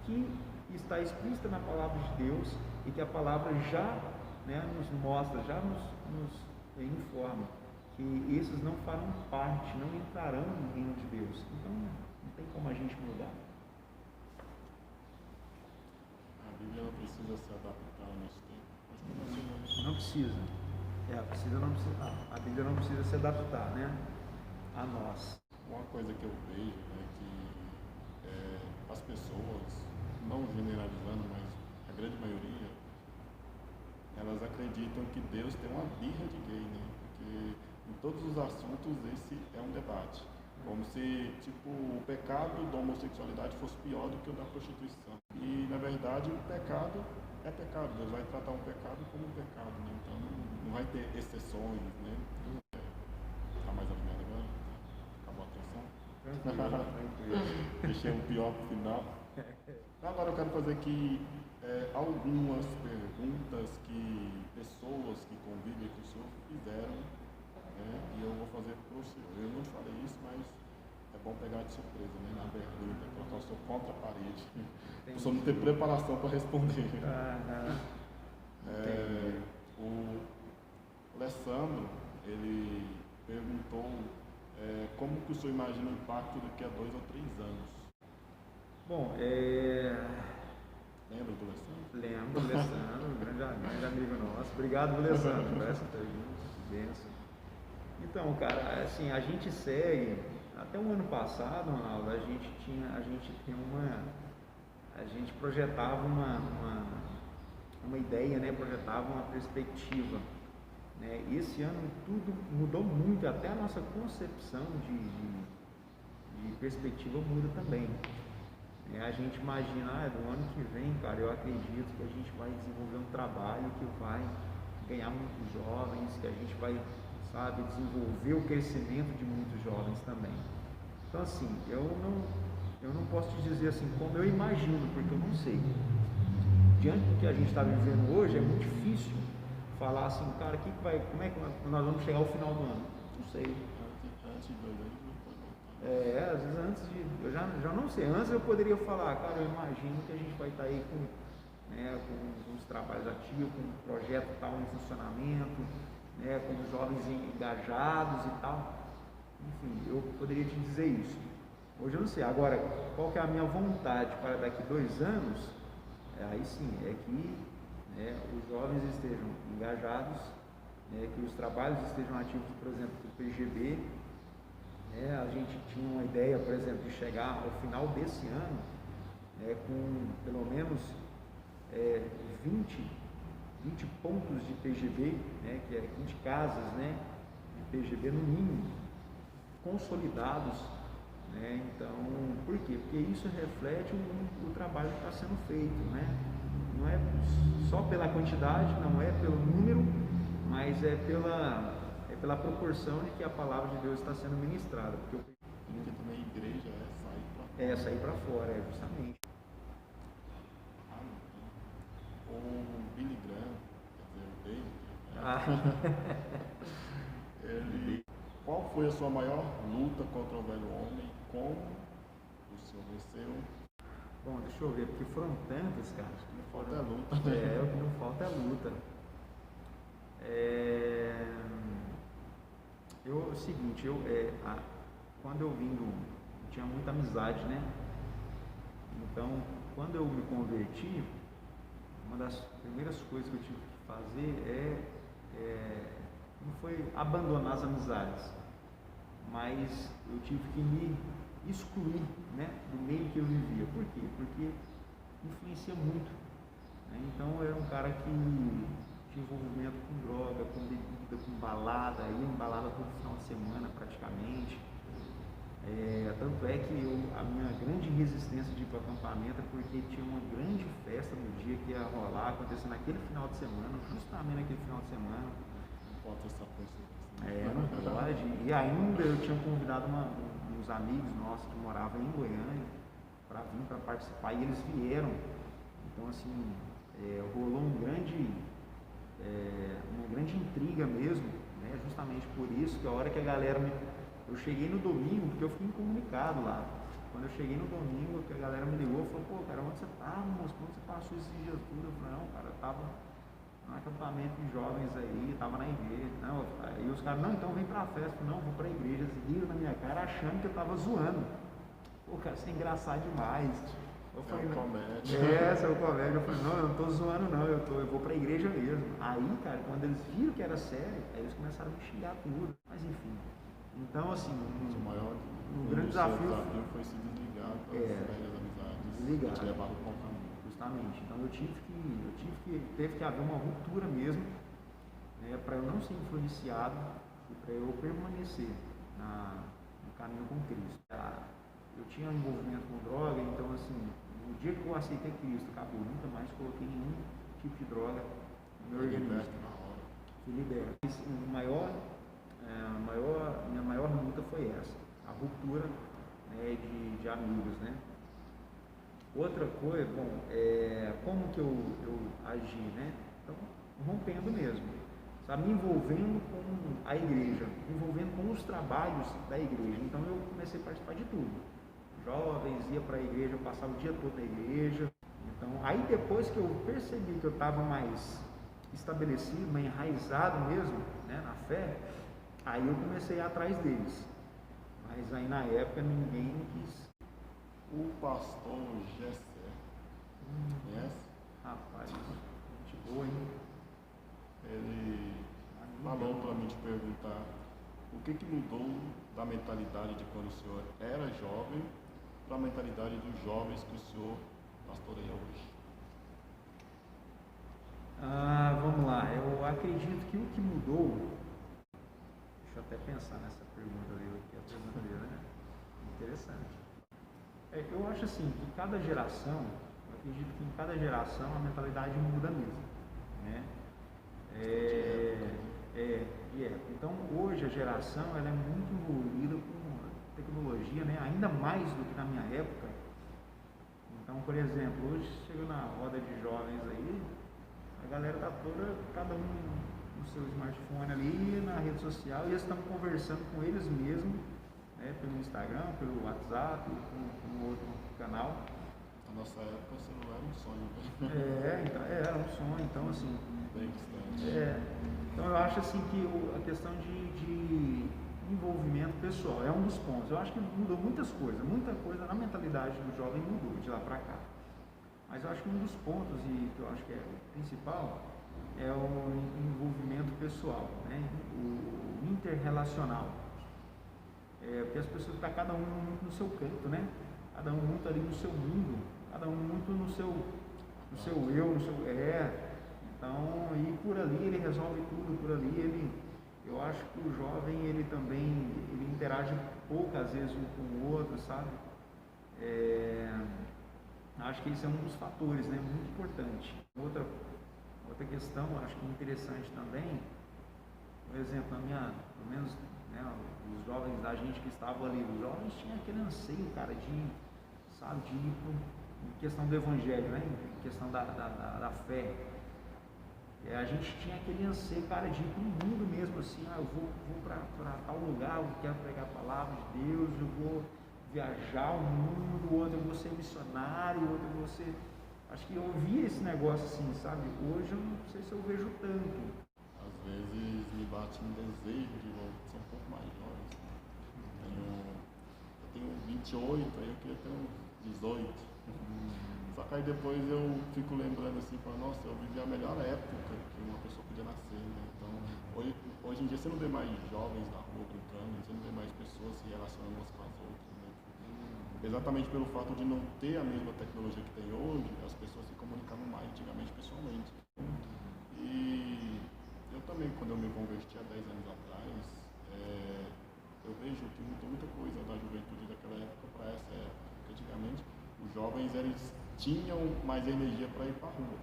que está explícita na palavra de Deus e que a palavra já né, nos mostra, já nos informa que esses não farão parte, não entrarão no reino de Deus. Então, não tem como a gente mudar. A Bíblia não precisa se adaptar ao nosso tempo. Não precisa. A Bíblia não precisa se adaptar, né, a nós. Uma coisa que eu vejo é que as pessoas, não generalizando, mas a grande maioria, elas acreditam que Deus tem uma birra de gay, né? Porque em todos os assuntos esse é um debate. Como se, tipo, o pecado da homossexualidade fosse pior do que o da prostituição. E, na verdade, o pecado é pecado. Deus vai tratar um pecado como um pecado, né? Então, não vai ter exceções, né? Tá mais alinhado agora? Acabou a atenção? Tranquilo. Deixei o pior pro final. Agora eu quero fazer aqui algumas perguntas que pessoas que convivem com o senhor fizeram, né? E eu vou fazer para o senhor. Eu não te falei isso, mas é bom pegar de surpresa, né? Na pergunta, colocar o senhor contra a parede. O senhor não ter preparação para responder. O Alessandro, ele perguntou como que o senhor imagina o impacto daqui a 2 ou 3 anos. Bom, Lembra do Alessandro? lembro do Alessandro, um grande amigo nosso. Obrigado, Alessandro, por essa pergunta, benção. Então, cara, assim, a gente segue, até o ano passado, Ronaldo, a gente projetava uma ideia, né? Projetava uma perspectiva, né? E esse ano tudo mudou muito, até a nossa concepção de perspectiva muda também. A gente imagina, do ano que vem, cara, eu acredito que a gente vai desenvolver um trabalho que vai ganhar muitos jovens, que a gente vai, sabe, desenvolver o crescimento de muitos jovens também. Então, assim, eu não posso te dizer assim como eu imagino, porque eu não sei. Diante do que a gente está vivendo hoje, é muito difícil falar assim, cara, como é que nós vamos chegar ao final do ano? Não sei. Antes de 2 anos não foi. Às vezes eu já não sei. Antes eu poderia falar, cara, eu imagino que a gente vai estar aí com os trabalhos ativos, com o projeto tal em funcionamento, né, com os jovens engajados e tal. Enfim, eu poderia te dizer isso. Hoje eu não sei. Agora, qual que é a minha vontade para daqui 2 anos? Aí sim, é que, né, os jovens estejam engajados, né, que os trabalhos estejam ativos, por exemplo, do PGB. A gente tinha uma ideia, por exemplo, de chegar ao final desse ano com pelo menos 20 pontos de PGB, né, que é 20 casas, né, de PGB no mínimo, consolidados. Então, por quê? Porque isso reflete o trabalho que está sendo feito, né? Não é só pela quantidade, não é pelo número, mas é pela proporção de que a palavra de Deus está sendo ministrada. Porque também a igreja sair para fora, justamente. O Billy Graham, quer dizer, o David, qual foi a sua maior luta contra o velho homem? Como o senhor venceu? Bom, deixa eu ver, porque foram tantas, cara. O que não falta é luta, né? O que não falta é luta. O seguinte, quando eu tinha muita amizade, né? Então, quando eu me converti, uma das primeiras coisas que eu tive que fazer não foi abandonar as amizades, mas eu tive que me excluir, né, do meio que eu vivia. Por quê? Porque influencia muito, né? Então eu era um cara que tinha envolvimento com droga, com bebida, com balada, ia em balada todo final de semana praticamente. Tanto é que a minha grande resistência de ir para o acampamento é porque tinha uma grande festa no dia que ia rolar, acontecer naquele final de semana, justamente naquele final de semana. Não pode ter essa força. Não pode. E ainda eu tinha convidado uns amigos nossos que moravam em Goiânia para vir para participar, e eles vieram. Então, assim, rolou uma grande intriga mesmo, né? Justamente por isso que a hora que a galera eu cheguei no domingo, porque eu fiquei incomunicado lá. Quando eu cheguei no domingo, que a galera me ligou, falou, pô, cara, onde você estava, moço? Onde você passou esses dias tudo? Eu falei, não, cara, eu estava um acampamento de jovens aí, tava na igreja. Não, aí os caras, não, então vem pra festa. Não, vou pra igreja. Eles riram na minha cara achando que eu tava zoando. Pô, cara, isso é engraçado demais. Eu falei, é comédia. Essa é o comédia. Eu falei, não, eu não tô zoando não, eu vou pra igreja mesmo. Aí, cara, quando eles viram que era sério, aí eles começaram a me xingar tudo. Mas enfim. Então, assim, O maior grande desafio foi se desligar das velhas amizades. desligar. Te levar para o caminho. Justamente. Então teve que haver uma ruptura mesmo, né, para eu não ser influenciado e para eu permanecer no caminho com Cristo. Eu tinha um envolvimento com droga, então assim, no dia que eu aceitei Cristo, acabou, nunca mais coloquei nenhum tipo de droga no meu organismo. Fui liberto. Minha maior luta foi essa, a ruptura, né, de amigos, né? Outra coisa, como que eu agi, né? Então, rompendo mesmo, sabe? Me envolvendo com a igreja, me envolvendo com os trabalhos da igreja. Então, eu comecei a participar de tudo. Jovens, ia para a igreja, eu passava o dia todo na igreja. Então, aí depois que eu percebi que eu estava mais estabelecido, mais enraizado mesmo, né, na fé, aí eu comecei a ir atrás deles. Mas aí na época ninguém quis. O pastor Gessé, conhece? Rapaz, gente boa, hein? Ele falou para mim te perguntar o que mudou da mentalidade de quando o senhor era jovem para a mentalidade dos jovens que o senhor pastoreia hoje. Vamos lá, eu acredito que o que mudou, deixa eu até pensar nessa pergunta dele aqui, a pergunta dele, né? Interessante. Eu acho assim, que cada geração, eu acredito que em cada geração a mentalidade muda mesmo, né? Então hoje a geração ela é muito envolvida com tecnologia, né? Ainda mais do que na minha época. Então, por exemplo, hoje chega na roda de jovens aí, a galera tá toda, cada um no seu smartphone ali, na rede social, e eles estão conversando com eles mesmos, né, pelo Instagram, pelo WhatsApp, com outro canal. Na nossa época o celular era um sonho. Então, era um sonho, então assim. Bem distante. Então eu acho assim que a questão de envolvimento pessoal é um dos pontos. Eu acho que mudou muita coisa na mentalidade do jovem mudou de lá para cá. Mas eu acho que um dos pontos, e que eu acho que é o principal, é o envolvimento pessoal, né? O interrelacional. Porque as pessoas estão cada um muito no seu canto, né? Cada um muito ali no seu mundo, cada um muito no seu eu, então, e por ali ele resolve tudo, por ali eu acho que o jovem ele também interage poucas vezes um com o outro, sabe? Acho que isso é um dos fatores, né? Muito importante. Outra questão, acho que interessante também, por exemplo, pelo menos, né, os jovens da gente que estavam ali, os jovens tinham aquele anseio, cara, de ir em questão do evangelho, né? Em questão da fé. A gente tinha aquele anseio, cara, de ir para o mundo mesmo, assim, eu vou para tal lugar, eu quero pregar a palavra de Deus, eu vou viajar o mundo, outro eu vou ser missionário, outro eu vou ser... Acho que eu via esse negócio assim, sabe? Hoje eu não sei se eu vejo tanto. Às vezes me bate um desejo de ser um pouco mais jovem. Eu tenho 28, aí eu queria ter uns 18. Só que aí depois eu fico lembrando assim, nossa, eu vivi a melhor época que uma pessoa podia nascer, né? Então, hoje em dia você não vê mais jovens na rua brincando, você não vê mais pessoas se relacionando umas com as outras, né? Exatamente pelo fato de não ter a mesma tecnologia que tem hoje, as pessoas se comunicavam mais antigamente pessoalmente. E eu também, quando eu me converti há 10 anos atrás, eu vejo que mudou muita coisa da juventude daquela época para essa época. Porque antigamente os jovens eles tinham mais energia para ir para a rua.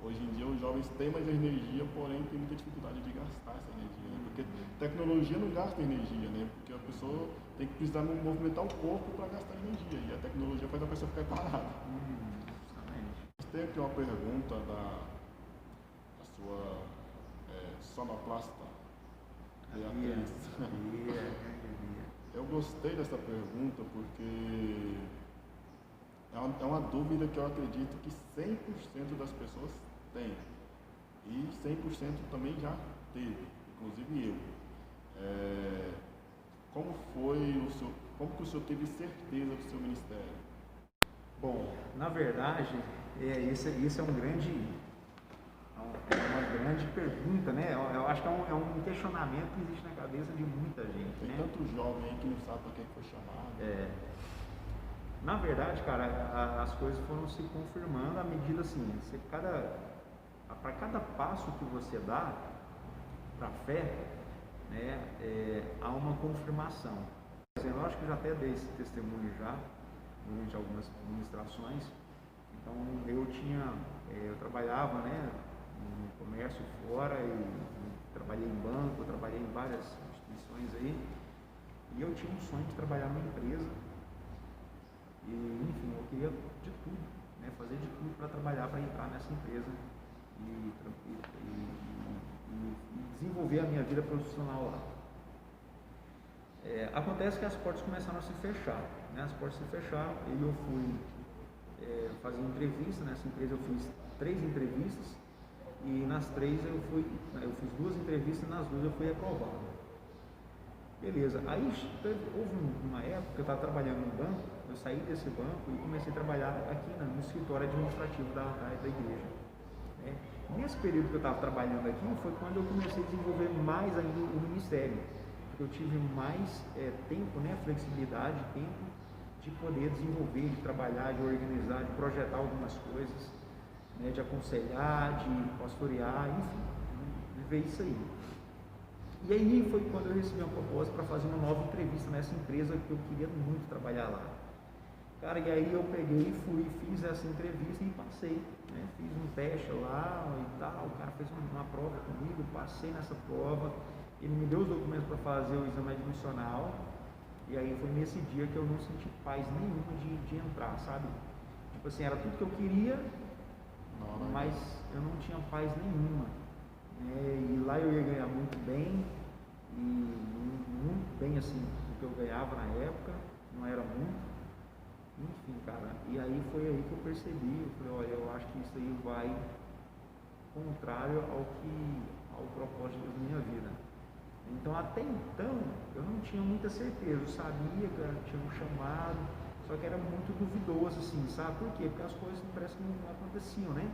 Hoje em dia os jovens têm mais energia, porém tem muita dificuldade de gastar essa energia, né? Porque tecnologia não gasta energia, né? Porque a pessoa tem que precisar movimentar o corpo para gastar energia, e a tecnologia faz a pessoa ficar parada. Tem aqui uma pergunta da sua sonoplasta, Beatriz. Eu gostei dessa pergunta porque é uma dúvida que eu acredito que 100% das pessoas têm. E 100% também já teve, inclusive eu. Como que o senhor teve certeza do seu ministério? Bom, na verdade, isso é uma grande pergunta, né? Eu acho que é um questionamento que existe na cabeça de muita gente. Tem né? tanto jovem aí que não sabe para que foi chamado. Na verdade, cara, as coisas foram se confirmando à medida assim, para cada passo que você dá para a fé, né, há uma confirmação. Eu acho que já até dei esse testemunho já, durante algumas ministrações. Então eu trabalhava, né, no comércio fora e trabalhei em banco, trabalhei em várias instituições aí, e eu tinha um sonho de trabalhar numa empresa e, enfim, eu queria de tudo, né, fazer de tudo para trabalhar, para entrar nessa empresa e desenvolver a minha vida profissional lá. Acontece que as portas começaram a se fechar, né? As portas se fecharam e eu fui fazer entrevista. Nessa empresa eu fiz 3 entrevistas e nas 3 eu fiz 2 entrevistas e nas 2 eu fui reprovado. Beleza, aí houve uma época que eu estava trabalhando no banco, eu saí desse banco e comecei a trabalhar aqui no escritório administrativo da igreja. Nesse período que eu estava trabalhando aqui foi quando eu comecei a desenvolver mais ainda o ministério. Eu tive mais tempo, né, flexibilidade, tempo de poder desenvolver, de trabalhar, de organizar, de projetar algumas coisas, né, de aconselhar, de pastorear, enfim, viver isso aí. E aí foi quando eu recebi uma proposta para fazer uma nova entrevista nessa empresa que eu queria muito trabalhar lá. Cara, e aí eu peguei, fiz essa entrevista e passei, né, fiz um teste lá e tal, o cara fez uma prova comigo, passei nessa prova. Ele me deu os documentos para fazer o exame admissional, e aí foi nesse dia que eu não senti paz nenhuma de entrar, sabe? Tipo assim, era tudo que eu queria, mas eu não tinha paz nenhuma. E lá eu ia ganhar muito bem, e muito bem assim, do que eu ganhava na época, não era muito. Enfim, cara, e aí foi aí que eu percebi, eu falei, olha, eu acho que isso aí vai contrário ao propósito da minha vida. Então, até então, eu não tinha muita certeza, eu sabia que eu tinha um chamado, só que era muito duvidoso, assim, sabe? Por quê? Porque as coisas parece que não aconteciam, né?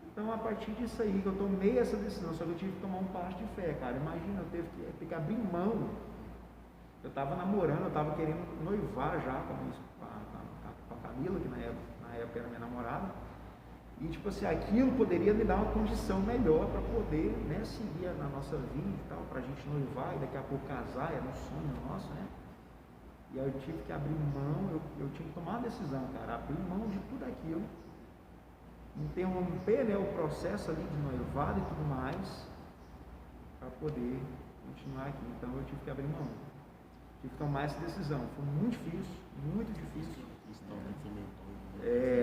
Então, a partir disso aí, que eu tomei essa decisão, só que eu tive que tomar um passo de fé, cara. Imagina, eu teve que ter que abrir mão. Eu estava namorando, eu estava querendo noivar já com a Camila, que na época era minha namorada. E tipo assim, aquilo poderia me dar uma condição melhor para poder, né, seguir na nossa vida e tal, para a gente noivar e daqui a pouco casar, era um sonho nosso, né? E aí eu tive que abrir mão, eu tinha que tomar uma decisão, cara, abrir mão de tudo aquilo, interromper, né, o processo ali de noivado e tudo mais, para poder continuar aqui. Então eu tive que abrir mão, tive que tomar essa decisão. Foi muito difícil, muito difícil. Então tem que ser meio doido.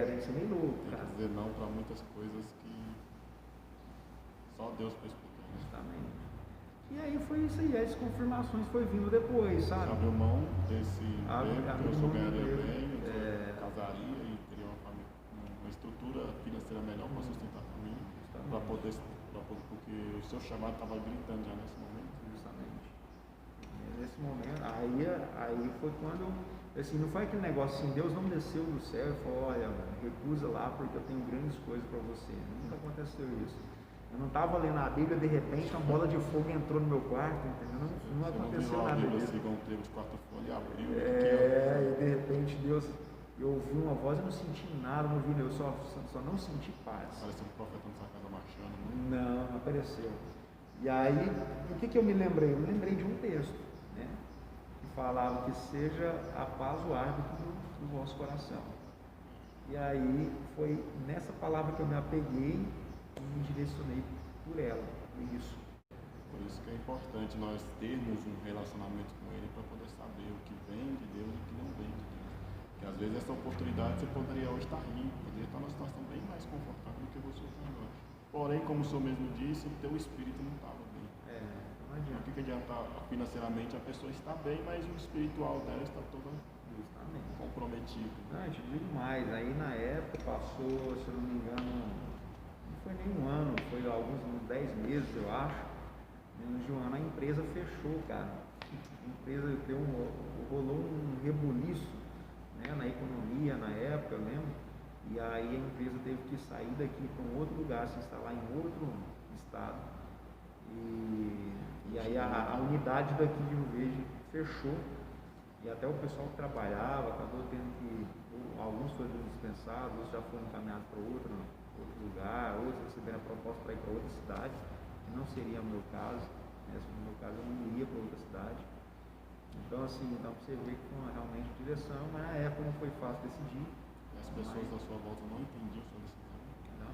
Tem que ser meio louco, cara. Tem que dizer não para muitas coisas que só Deus pode explicar. Justamente. E aí foi isso aí, as confirmações foi vindo depois, sabe? Abriu mão desse emprego, que eu só ganharia bem, eu casaria e teria uma estrutura financeira melhor para sustentar a família, porque o seu chamado estava gritando já nesse momento. Justamente. Nesse momento, aí foi quando, assim, não foi aquele negócio assim, Deus não desceu do céu e falou, olha, recusa lá porque eu tenho grandes coisas para você. Nunca aconteceu isso. Eu não estava lendo a Bíblia, de repente uma bola de fogo entrou no meu quarto, entendeu? Não aconteceu nada disso. Igual um trevo de quarta folha e abriu. E de repente Deus, eu ouvi uma voz, eu não senti nada, não vi, eu só não senti paz. Pareceu um profeta na sua casa marchando. Não apareceu. E aí, o que eu me lembrei? Eu me lembrei de um texto, né? Que falava que seja a paz o árbitro do vosso coração. E aí foi nessa palavra que eu me apeguei e me direcionei por ela, por isso. Por isso que é importante nós termos um relacionamento com Ele para poder saber o que vem de Deus e o que não vem de Deus. Porque às vezes essa oportunidade você poderia hoje estar rindo, poderia estar numa situação bem mais confortável do que você está agora. Porém, como o senhor mesmo disse, o teu espírito não estava bem. Não adianta. O que adianta financeiramente a pessoa está bem, mas o espiritual dela está todo comprometido. Não, eu te digo mais, aí na época passou, se eu não me engano, foi nem um ano, foi uns 10 meses, eu acho. Menos de um ano a empresa fechou, cara. A empresa rolou um rebuliço, né, na economia na época, eu lembro. E aí a empresa teve que sair daqui para um outro lugar, se instalar em outro estado. E aí a unidade daqui de Rio Verde fechou. E até o pessoal que trabalhava acabou tendo que, alguns foram dispensados, outros já foram encaminhados para outro lugar, outros receberam a proposta para ir para outra cidade, que não seria o meu caso, né? No meu caso eu não iria para outra cidade. Então assim, dá para você ver que foi realmente direção, mas na época não foi fácil decidir. As pessoas da sua volta não entendiam sua decisão? Não,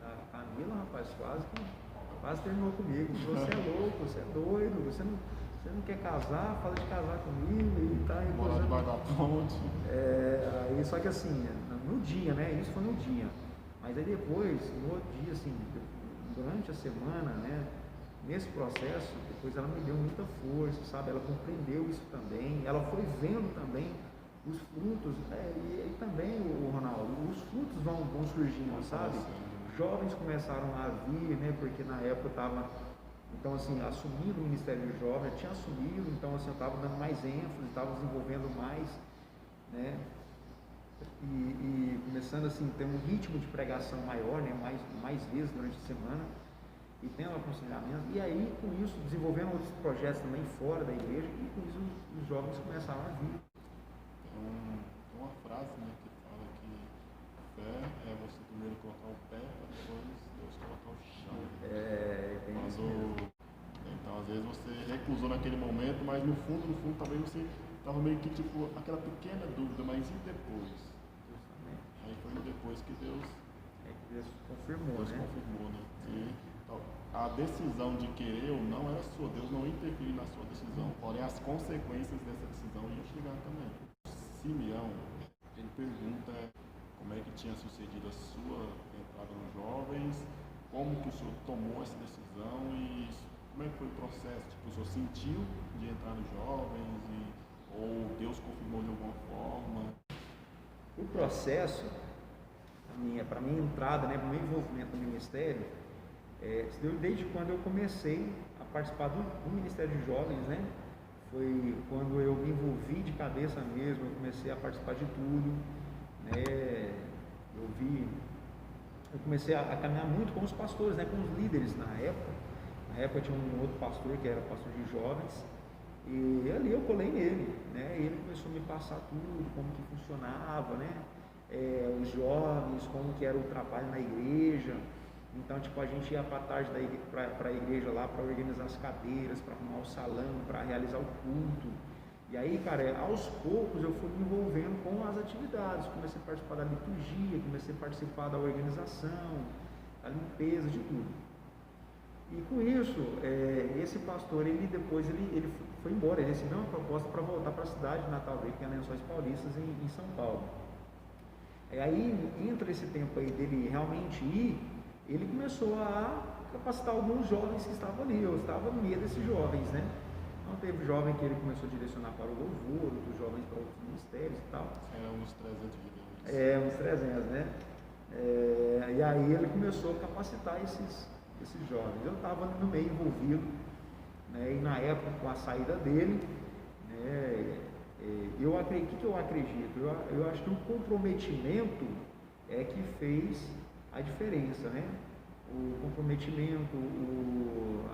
a Camila, rapaz, quase terminou comigo. Você é louco, você é doido, você não quer casar, fala de casar comigo e tá aí. Morar debaixo da ponte. Aí, só que assim, no dia, né? Isso foi no dia. Mas aí depois, no outro dia, assim, durante a semana, né? Nesse processo, depois ela me deu muita força, sabe? Ela compreendeu isso também. Ela foi vendo também os frutos, e também, o Ronaldo, os frutos vão surgindo, sabe? Jovens começaram a vir, né? Porque na época eu estava, então assim, assumindo o Ministério de Jovens, eu tinha assumido, então assim, eu estava dando mais ênfase, estava desenvolvendo mais, né? E começando assim, ter um ritmo de pregação maior, né? Mais vezes durante a semana, e tendo aconselhamento, e aí com isso, desenvolvendo outros projetos também fora da igreja, e com isso os jovens começaram a vir. Tem uma frase, né, que fala que fé é você primeiro colocar o pé para depois Deus colocar o chão. Então às vezes você recusou naquele momento, mas no fundo também você estava meio que tipo aquela pequena dúvida, mas e depois? Justamente. Aí foi depois que Deus confirmou, né? E a decisão de querer ou não era sua, Deus não interferiu na sua decisão, porém as consequências dessa decisão iam chegar também. Simeão, ele pergunta como é que tinha sucedido a sua entrada nos jovens, como que o senhor tomou essa decisão e como é que foi o processo? Tipo, o senhor sentiu de entrar nos jovens ou Deus confirmou de alguma forma? O processo, para minha entrada, né, para o meu envolvimento no ministério, se deu desde quando eu comecei a participar do Ministério de Jovens, né? Foi quando eu me envolvi de cabeça mesmo, eu comecei a participar de tudo, né? Eu comecei a caminhar muito com os pastores, né? Com os líderes na época. Na época tinha um outro pastor que era pastor de jovens, e ali eu colei nele, né? E ele começou a me passar tudo, como que funcionava, né? Os jovens, como que era o trabalho na igreja. Então, tipo, a gente ia para tarde para a igreja lá para organizar as cadeiras, para arrumar o salão, para realizar o culto. E aí, cara, aos poucos eu fui me envolvendo com as atividades. Comecei a participar da liturgia, comecei a participar da organização, da limpeza, de tudo. E com isso, esse pastor, ele foi embora. Ele recebeu uma proposta para voltar para a cidade natal dele, que é Lençóis Paulistas, em São Paulo. Aí, entre esse tempo aí dele realmente ir, ele começou a capacitar alguns jovens que estavam ali. Eu estava no meio desses jovens, né? Então teve jovem que ele começou a direcionar para o louvor, outros jovens para outros ministérios e tal. Era uns 300 de uns 300, né? E aí ele começou a capacitar esses jovens. Eu estava no meio envolvido, né? E na época, com a saída dele, né? O que eu acredito? Eu acho que o comprometimento é que fez a diferença, né? O comprometimento,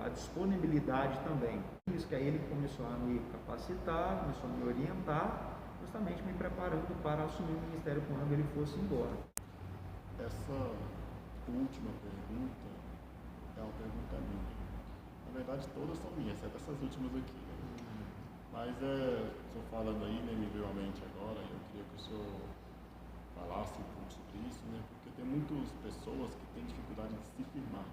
a disponibilidade também. Isso que aí ele começou a me capacitar, começou a me orientar, justamente me preparando para assumir o ministério quando ele fosse embora. Essa última pergunta é uma pergunta minha. Na verdade, todas são minhas, exceto essas últimas aqui. Né? Mas o senhor falando aí, né, me veio à mente agora, eu queria que o senhor falasse um pouco sobre isso, né? Porque tem muitas pessoas que têm dificuldade de se firmar.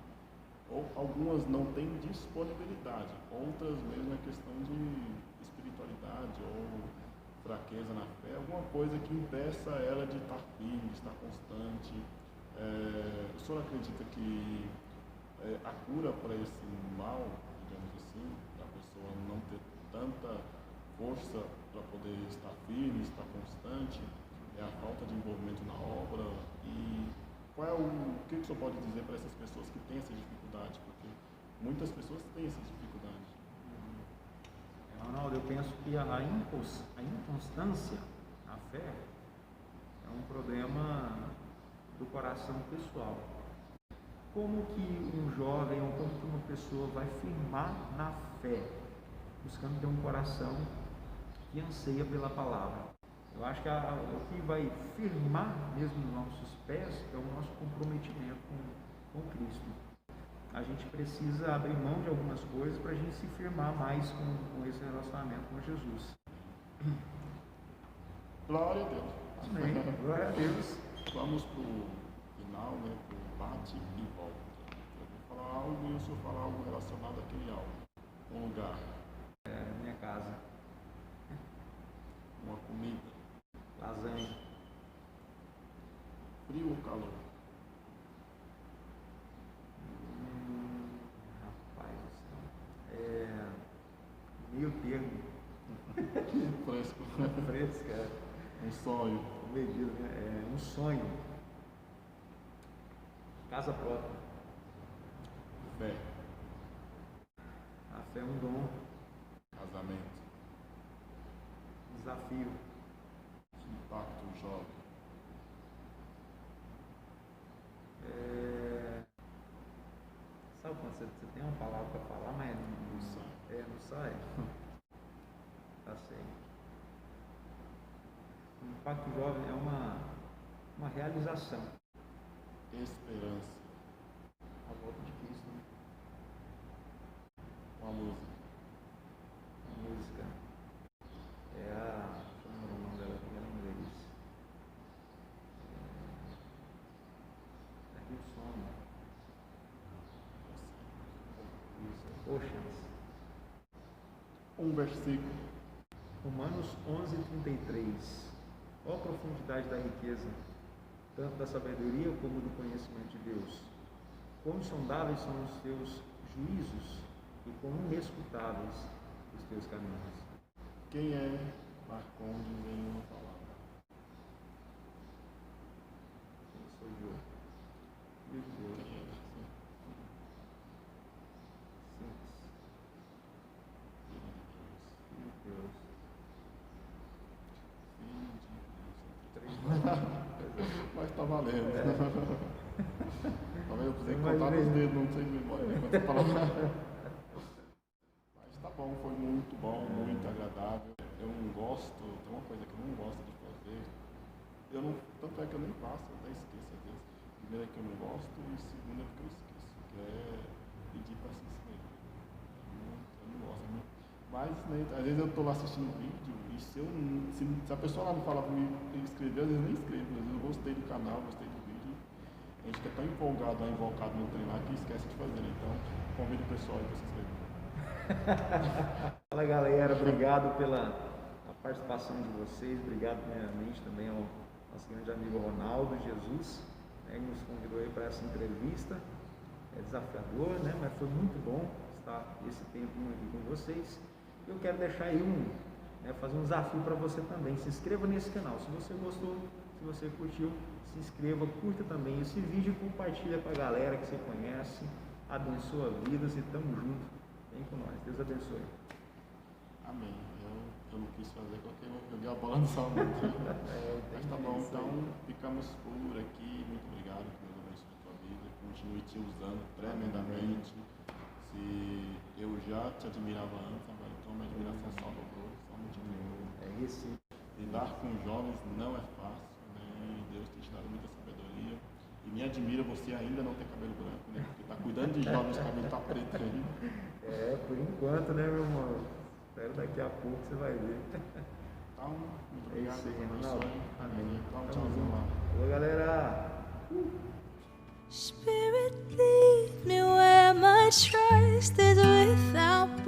Ou algumas não têm disponibilidade, outras mesmo é questão de espiritualidade ou fraqueza na fé, alguma coisa que impeça ela de estar firme, de estar constante. O senhor acredita que a cura para esse mal, digamos assim, da pessoa não ter tanta força para poder estar firme, estar constante, é a falta de envolvimento na obra? E o que o senhor pode dizer para essas pessoas que têm essa dificuldade? Porque muitas pessoas têm essa dificuldade. Ronaldo, eu penso que a inconstância na fé é um problema do coração pessoal. Como que um jovem ou como que uma pessoa vai firmar na fé, buscando ter um coração que anseia pela palavra? Eu acho que o que vai firmar mesmo nos nossos pés é o nosso comprometimento com Cristo. A gente precisa abrir mão de algumas coisas para a gente se firmar mais com esse relacionamento com Jesus. Glória a Deus. Amém. Glória a Deus. Vamos para o final, né? Para o bate e volta. Eu vou falar algo e o senhor falar algo relacionado àquele algo. Um lugar. Minha casa. Uma comida. Lasanha. Frio ou calor? Rapaz do céu. Meio termo. Fresco. Fresco, cara. Um sonho. Medido, né? Um sonho. Casa própria. Fé. A fé é um dom. Casamento. Desafio. Impacto jovem. Sabe quando você tem uma palavra para falar, mas não sai? Não sai? Tá certo. O impacto jovem é uma realização. Esperança. A volta de Cristo. Né? Uma música. A música é a... Deixa eu lembrar o nome dela aqui em inglês. É Rio Som. Oceans. Um versículo. Romanos 11:33. Ó a profundidade da riqueza, tanto da sabedoria como do conhecimento de Deus. Quão insondáveis são os teus juízos e quão inescrutáveis os teus caminhos. Quem é Marcondes em uma palavra? Eu sou eu. Meu Deus. Quem é? Meu Deus. Mas tá valendo. Tá vendo? Eu precisei Eu contar imaginei. nos dedos, não sei de memória. Quando você fala. Mas tá bom, foi muito bom, muito agradável. Eu não gosto, tem uma coisa que eu não gosto de fazer. Tanto é que eu nem faço, eu até esqueço às vezes. Primeiro é que eu não gosto e segundo é porque eu esqueço. Que é pedir para se inscrever. Eu não gosto. Mas né, às vezes eu tô lá assistindo um vídeo e se a pessoa lá não fala para me inscrever, às vezes eu nem escrevo. Às vezes eu gostei do canal, gostei do vídeo. A gente fica tão empolgado, invocado no treinar que esquece de fazer. Então, convido o pessoal aí para se inscrever. Fala galera, obrigado pela participação de vocês, obrigado primeiramente também ao nosso grande amigo Ronaldo Jesus, né, que nos convidou aí para essa entrevista. É desafiador, né, mas foi muito bom estar esse tempo aqui com vocês. Eu quero deixar aí fazer um desafio para você também. Se inscreva nesse canal, se você gostou, se você curtiu, se inscreva, curta também esse vídeo, compartilha com a galera que você conhece, abençoa vidas e tamo junto. Vem com nós, Deus abençoe. Amém. Eu não quis fazer porque eu joguei a bola no salão. Mas tá bom, então ficamos por aqui. Muito obrigado, que Deus abençoe a tua vida. Continue te usando tremendamente. Se eu já te admirava antes, agora então minha admiração só dobrou, só multiplicou. É esse. Lidar com jovens não é fácil, né? E Deus tem te dado muita sabedoria. E me admira você ainda não ter cabelo branco, né? Porque tá cuidando de jovens, o cabelo tá preto ainda. Por enquanto, né, meu irmão? Espero daqui a pouco você vai ver. Então, muito É obrigado. isso aí, Deus Ronaldo. abençoe. Amém. Então, Tamo tchauzinho junto. lá. Alô, galera! Spirit, lead me where my trust is without